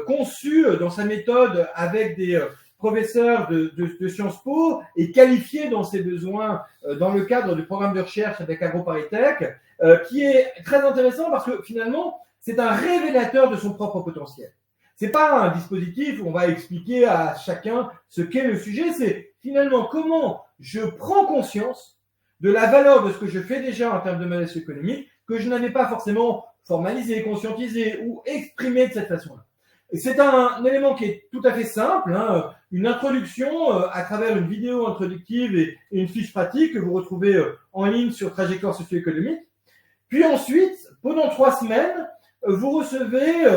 conçus dans sa méthode avec des professeur de Sciences Po et qualifié dans ses besoins dans le cadre du programme de recherche avec AgroParisTech, qui est très intéressant parce que finalement, c'est un révélateur de son propre potentiel. C'est pas un dispositif où on va expliquer à chacun ce qu'est le sujet, c'est finalement comment je prends conscience de la valeur de ce que je fais déjà en termes de modèle économique que je n'avais pas forcément formalisé, conscientisé ou exprimé de cette façon-là. C'est un élément qui est tout à fait simple, hein, une introduction à travers une vidéo introductive et une fiche pratique que vous retrouvez en ligne sur Trajectoire socio-économique. Puis ensuite, pendant 3 semaines, vous recevez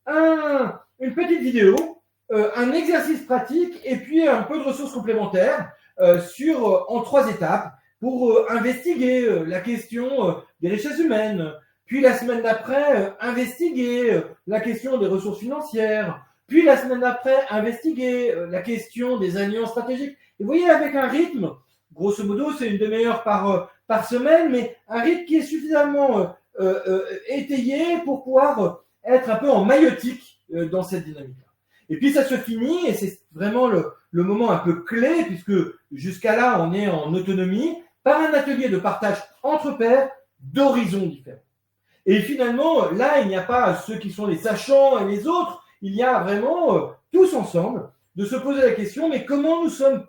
une petite vidéo, un exercice pratique et puis un peu de ressources complémentaires en 3 étapes pour investiguer la question des richesses humaines. Puis la semaine d'après, investiguer la question des ressources financières. Puis la semaine d'après, investiguer la question des alliances stratégiques. Et vous voyez, avec un rythme, grosso modo, c'est une demi-heure par semaine, mais un rythme qui est suffisamment étayé pour pouvoir être un peu en maïotique dans cette dynamique-là. Et puis ça se finit, et c'est vraiment le moment un peu clé, puisque jusqu'à là, on est en autonomie, par un atelier de partage entre pairs d'horizons différents. Et finalement, là, il n'y a pas ceux qui sont les sachants et les autres, il y a vraiment tous ensemble de se poser la question, mais comment nous sommes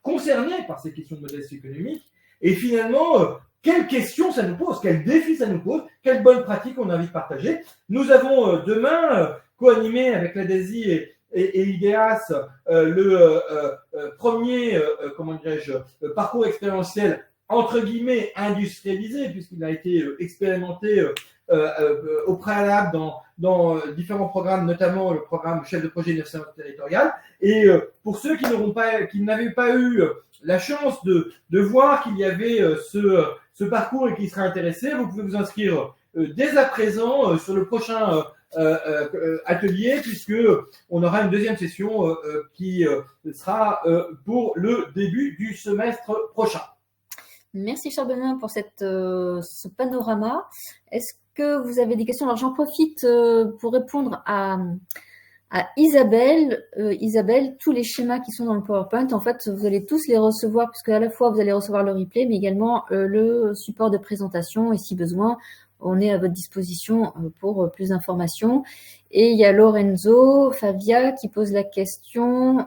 concernés par ces questions de modèle socio-économique, et finalement, quelles questions ça nous pose, quels défis ça nous pose, quelles bonnes pratiques on a envie de partager. Nous avons demain co-animé avec la DASI et IDEAS le premier, parcours expérientiel entre guillemets industrialisé, puisqu'il a été expérimenté au préalable dans différents programmes, notamment le programme chef de projet universitaire territorial. Et pour ceux qui n'avaient pas eu la chance de voir qu'il y avait ce parcours et qui seraient intéressés, vous pouvez vous inscrire dès à présent sur le prochain atelier, puisque on aura une deuxième session qui sera pour le début du semestre prochain. Merci Charles Benin pour ce panorama. Est-ce que vous avez des questions? Alors j'en profite pour répondre à Isabelle. Isabelle, tous les schémas qui sont dans le PowerPoint, en fait, vous allez tous les recevoir, puisque à la fois vous allez recevoir le replay, mais également le support de présentation, et si besoin, on est à votre disposition pour plus d'informations. Et il y a Lorenzo Favia qui pose la question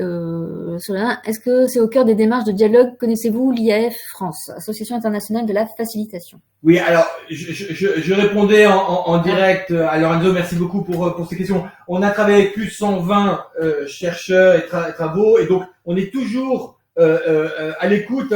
est-ce que c'est au cœur des démarches de dialogue? Connaissez-vous l'IAF France, Association internationale de la facilitation? Oui, alors je répondais en direct à Lorenzo, merci beaucoup pour ces questions. On a travaillé avec plus de 120 chercheurs et travaux, et donc on est toujours à l'écoute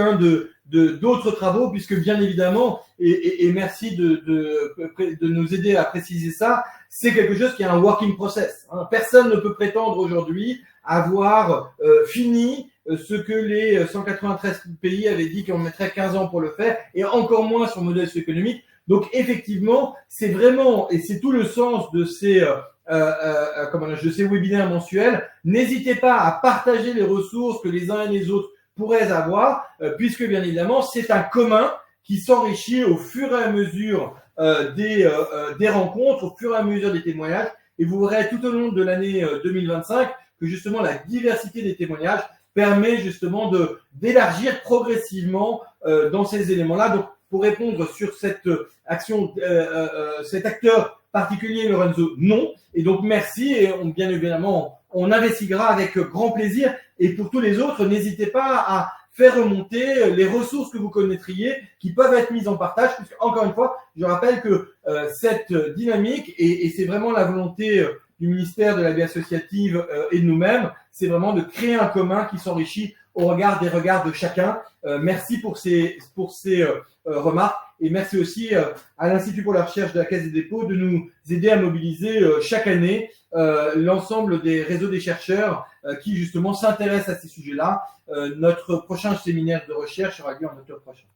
d'autres travaux, puisque bien évidemment, et merci de nous aider à préciser ça, c'est quelque chose qui est un working process. Personne ne peut prétendre aujourd'hui avoir fini ce que les 193 pays avaient dit qu'on mettrait 15 ans pour le faire, et encore moins sur le modèle socio-économique. Donc effectivement, c'est vraiment, et c'est tout le sens de ces webinaires mensuels. N'hésitez pas à partager les ressources que les uns et les autres pourraient avoir, puisque bien évidemment, c'est un commun qui s'enrichit au fur et à mesure des rencontres, au fur et à mesure des témoignages, et vous verrez tout au long de l'année 2025 que justement la diversité des témoignages permet justement d'élargir progressivement dans ces éléments-là. Donc, pour répondre sur cette action, cet acteur particulier, Lorenzo, non. Et donc, merci. Et bien évidemment, on investiguera avec grand plaisir. Et pour tous les autres, n'hésitez pas à faire remonter les ressources que vous connaîtriez qui peuvent être mises en partage. Puisque, encore une fois, je rappelle que cette dynamique, et c'est vraiment la volonté du ministère de la vie associative et de nous-mêmes, c'est vraiment de créer un commun qui s'enrichit au regard des regards de chacun. Merci pour ces remarques, et merci aussi à l'Institut pour la recherche de la Caisse des dépôts de nous aider à mobiliser chaque année l'ensemble des réseaux des chercheurs qui justement s'intéressent à ces sujets-là. Notre prochain séminaire de recherche aura lieu en octobre prochain.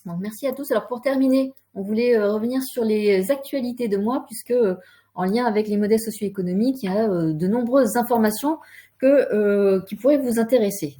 Donc, merci à tous. Alors pour terminer, on voulait revenir sur les actualités de mois, puisque en lien avec les modèles socio-économiques, il y a de nombreuses informations qui pourraient vous intéresser.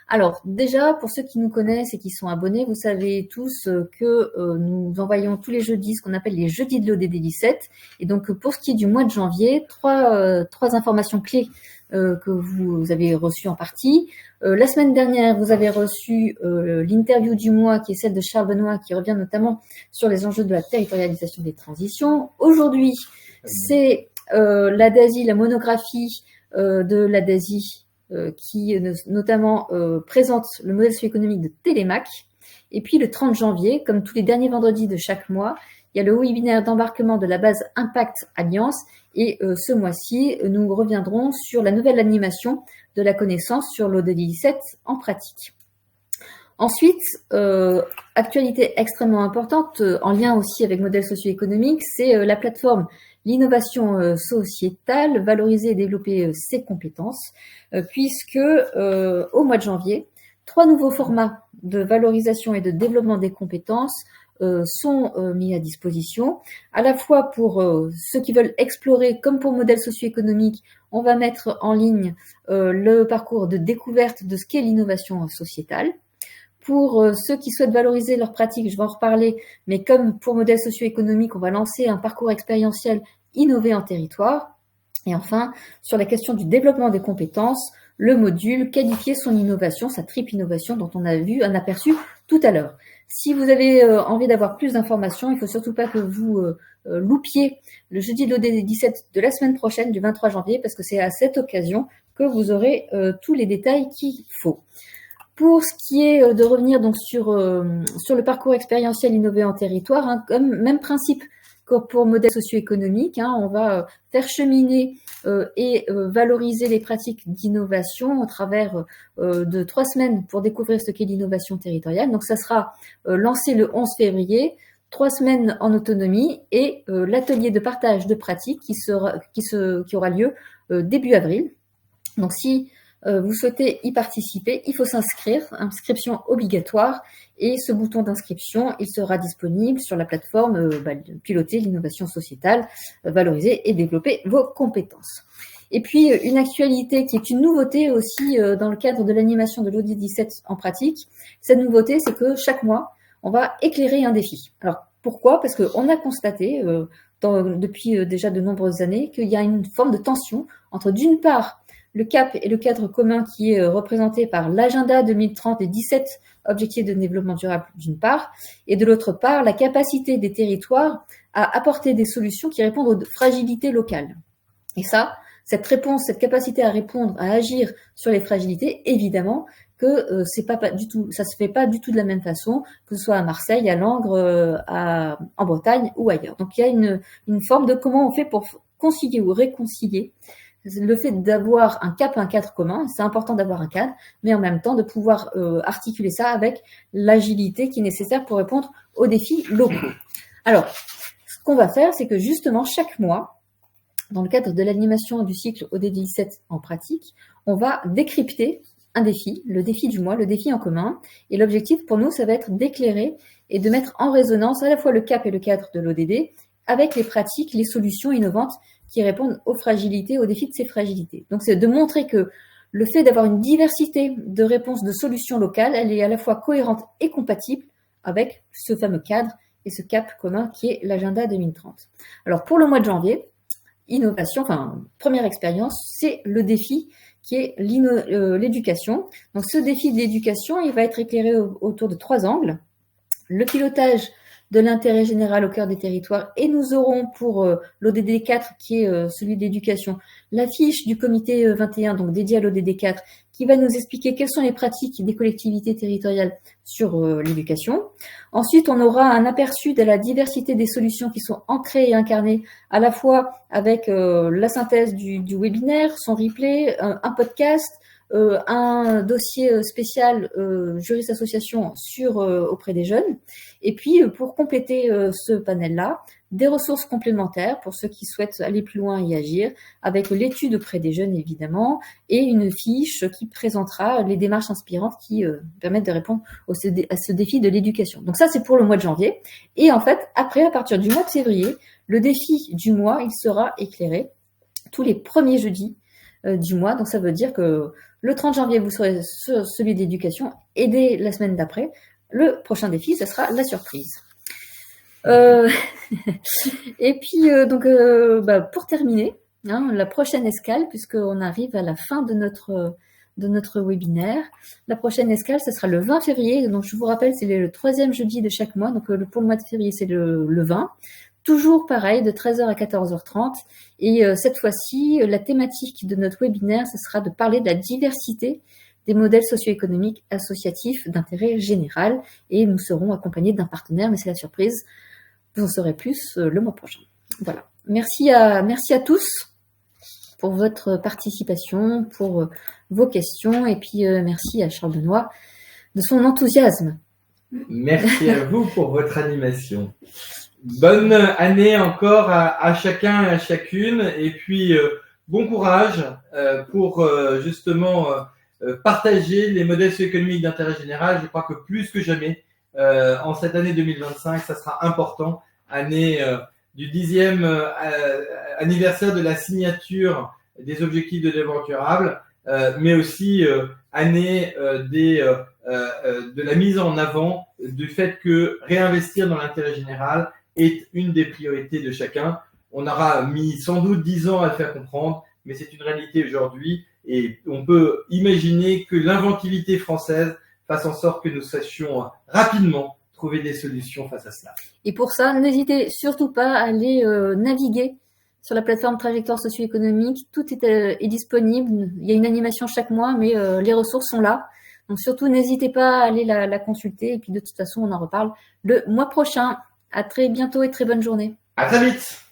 Alors déjà, pour ceux qui nous connaissent et qui sont abonnés, vous savez tous que nous envoyons tous les jeudis ce qu'on appelle les jeudis de l'ODD 17. Et donc pour ce qui est du mois de janvier, trois informations clés que vous avez reçues en partie. La semaine dernière, vous avez reçu l'interview du mois, qui est celle de Charles Benoît, qui revient notamment sur les enjeux de la territorialisation des transitions. Aujourd'hui, c'est la DASI, la monographie de la DASI, qui notamment présente le modèle socio-économique de Télémac. Et puis le 30 janvier, comme tous les derniers vendredis de chaque mois, il y a le webinaire d'embarquement de la base Impact Alliance. Et ce mois-ci, nous reviendrons sur la nouvelle animation de la connaissance sur l'ODD17 en pratique. Ensuite, actualité extrêmement importante, en lien aussi avec modèle socio-économique, c'est la plateforme l'innovation sociétale, valoriser et développer ses compétences, puisque au mois de janvier, 3 nouveaux formats de valorisation et de développement des compétences sont mis à disposition, à la fois pour ceux qui veulent explorer, comme pour modèle socio-économique, on va mettre en ligne le parcours de découverte de ce qu'est l'innovation sociétale. Pour ceux qui souhaitent valoriser leurs pratiques, je vais en reparler, mais comme pour modèle socio-économique, on va lancer un parcours expérientiel innover en territoire. Et enfin, sur la question du développement des compétences, le module qualifier son innovation, sa triple innovation dont on a vu un aperçu tout à l'heure. Si vous avez envie d'avoir plus d'informations, il ne faut surtout pas que vous loupiez le jeudi de l'ODD17 de la semaine prochaine, du 23 janvier, parce que c'est à cette occasion que vous aurez tous les détails qu'il faut. Pour ce qui est de revenir donc sur le parcours expérientiel innové en territoire, hein, comme même principe que pour modèle socio-économique, hein, on va faire cheminer et valoriser les pratiques d'innovation au travers de 3 semaines pour découvrir ce qu'est l'innovation territoriale. Donc ça sera lancé le 11 février, 3 semaines en autonomie et l'atelier de partage de pratiques qui aura lieu début avril. Donc si vous souhaitez y participer, il faut s'inscrire, inscription obligatoire, et ce bouton d'inscription, il sera disponible sur la plateforme piloter l'innovation sociétale, valoriser et développer vos compétences. Et puis une actualité qui est une nouveauté aussi dans le cadre de l'animation de l'ODD17 en pratique, cette nouveauté c'est que chaque mois, on va éclairer un défi. Alors pourquoi ? Parce qu'on a constaté depuis déjà de nombreuses années qu'il y a une forme de tension entre d'une part le cap et le cadre commun qui est représenté par l'agenda 2030 et 17 objectifs de développement durable d'une part, et de l'autre part, la capacité des territoires à apporter des solutions qui répondent aux fragilités locales. Et ça, cette réponse, cette capacité à répondre, à agir sur les fragilités, évidemment que ça se fait pas du tout de la même façon, que ce soit à Marseille, à Langres, en Bretagne ou ailleurs. Donc il y a une forme de comment on fait pour concilier ou réconcilier le fait d'avoir un cap, un cadre commun, c'est important d'avoir un cadre, mais en même temps de pouvoir articuler ça avec l'agilité qui est nécessaire pour répondre aux défis locaux. Alors, ce qu'on va faire, c'est que justement, chaque mois, dans le cadre de l'animation du cycle ODD17 en pratique, on va décrypter un défi, le défi du mois, le défi en commun, et l'objectif pour nous, ça va être d'éclairer et de mettre en résonance à la fois le cap et le cadre de l'ODD avec les pratiques, les solutions innovantes qui répondent aux fragilités, aux défis de ces fragilités. Donc, c'est de montrer que le fait d'avoir une diversité de réponses, de solutions locales, elle est à la fois cohérente et compatible avec ce fameux cadre et ce cap commun qui est l'agenda 2030. Alors, pour le mois de janvier, innovation, première expérience, c'est le défi qui est l'éducation. Donc, ce défi de l'éducation, il va être éclairé autour de 3 angles. Le pilotage de l'intérêt général au cœur des territoires, et nous aurons pour l'ODD 4 qui est celui d'éducation, la fiche du comité 21, donc dédié à l'ODD 4, qui va nous expliquer quelles sont les pratiques des collectivités territoriales sur l'éducation. Ensuite, on aura un aperçu de la diversité des solutions qui sont ancrées et incarnées à la fois avec la synthèse du webinaire, son replay, un podcast, un dossier spécial juriste association auprès des jeunes, et puis pour compléter ce panel-là, des ressources complémentaires pour ceux qui souhaitent aller plus loin et agir, avec l'étude auprès des jeunes évidemment, et une fiche qui présentera les démarches inspirantes qui permettent de répondre à ce défi de l'éducation. Donc ça c'est pour le mois de janvier, et en fait après à partir du mois de février, le défi du mois il sera éclairé tous les premiers jeudis du mois, donc ça veut dire que le 30 janvier, vous serez sur celui d'éducation, et dès la semaine d'après, le prochain défi, ce sera la surprise. Et puis, pour terminer, la prochaine escale, puisqu'on arrive à la fin de notre webinaire, la prochaine escale, ce sera le 20 février. Donc, je vous rappelle, c'est le 3e jeudi de chaque mois. Donc, pour le mois de février, c'est le 20. Toujours pareil, de 13h à 14h30. Et cette fois-ci, la thématique de notre webinaire, ce sera de parler de la diversité des modèles socio-économiques associatifs d'intérêt général. Et nous serons accompagnés d'un partenaire, mais c'est la surprise. Vous en saurez plus le mois prochain. Voilà. Merci à tous pour votre participation, pour vos questions, et puis merci à Charles Benoît de son enthousiasme. Merci à vous pour votre animation. Bonne année encore à chacun et à chacune, et puis bon courage pour justement partager les modèles socio-économiques d'intérêt général. Je crois que plus que jamais, en cette année 2025, ça sera important, année du 10e anniversaire de la signature des objectifs de développement durable, mais aussi année de la mise en avant du fait que réinvestir dans l'intérêt général est une des priorités de chacun. On aura mis sans doute 10 ans à le faire comprendre, mais c'est une réalité aujourd'hui, et on peut imaginer que l'inventivité française fasse en sorte que nous sachions rapidement trouver des solutions face à cela. Et pour ça, n'hésitez surtout pas à aller naviguer sur la plateforme Trajectoire socio-économique. Tout est disponible. Il y a une animation chaque mois, mais les ressources sont là. Donc surtout, n'hésitez pas à aller la consulter. Et puis de toute façon, on en reparle le mois prochain. À très bientôt et très bonne journée. À très vite.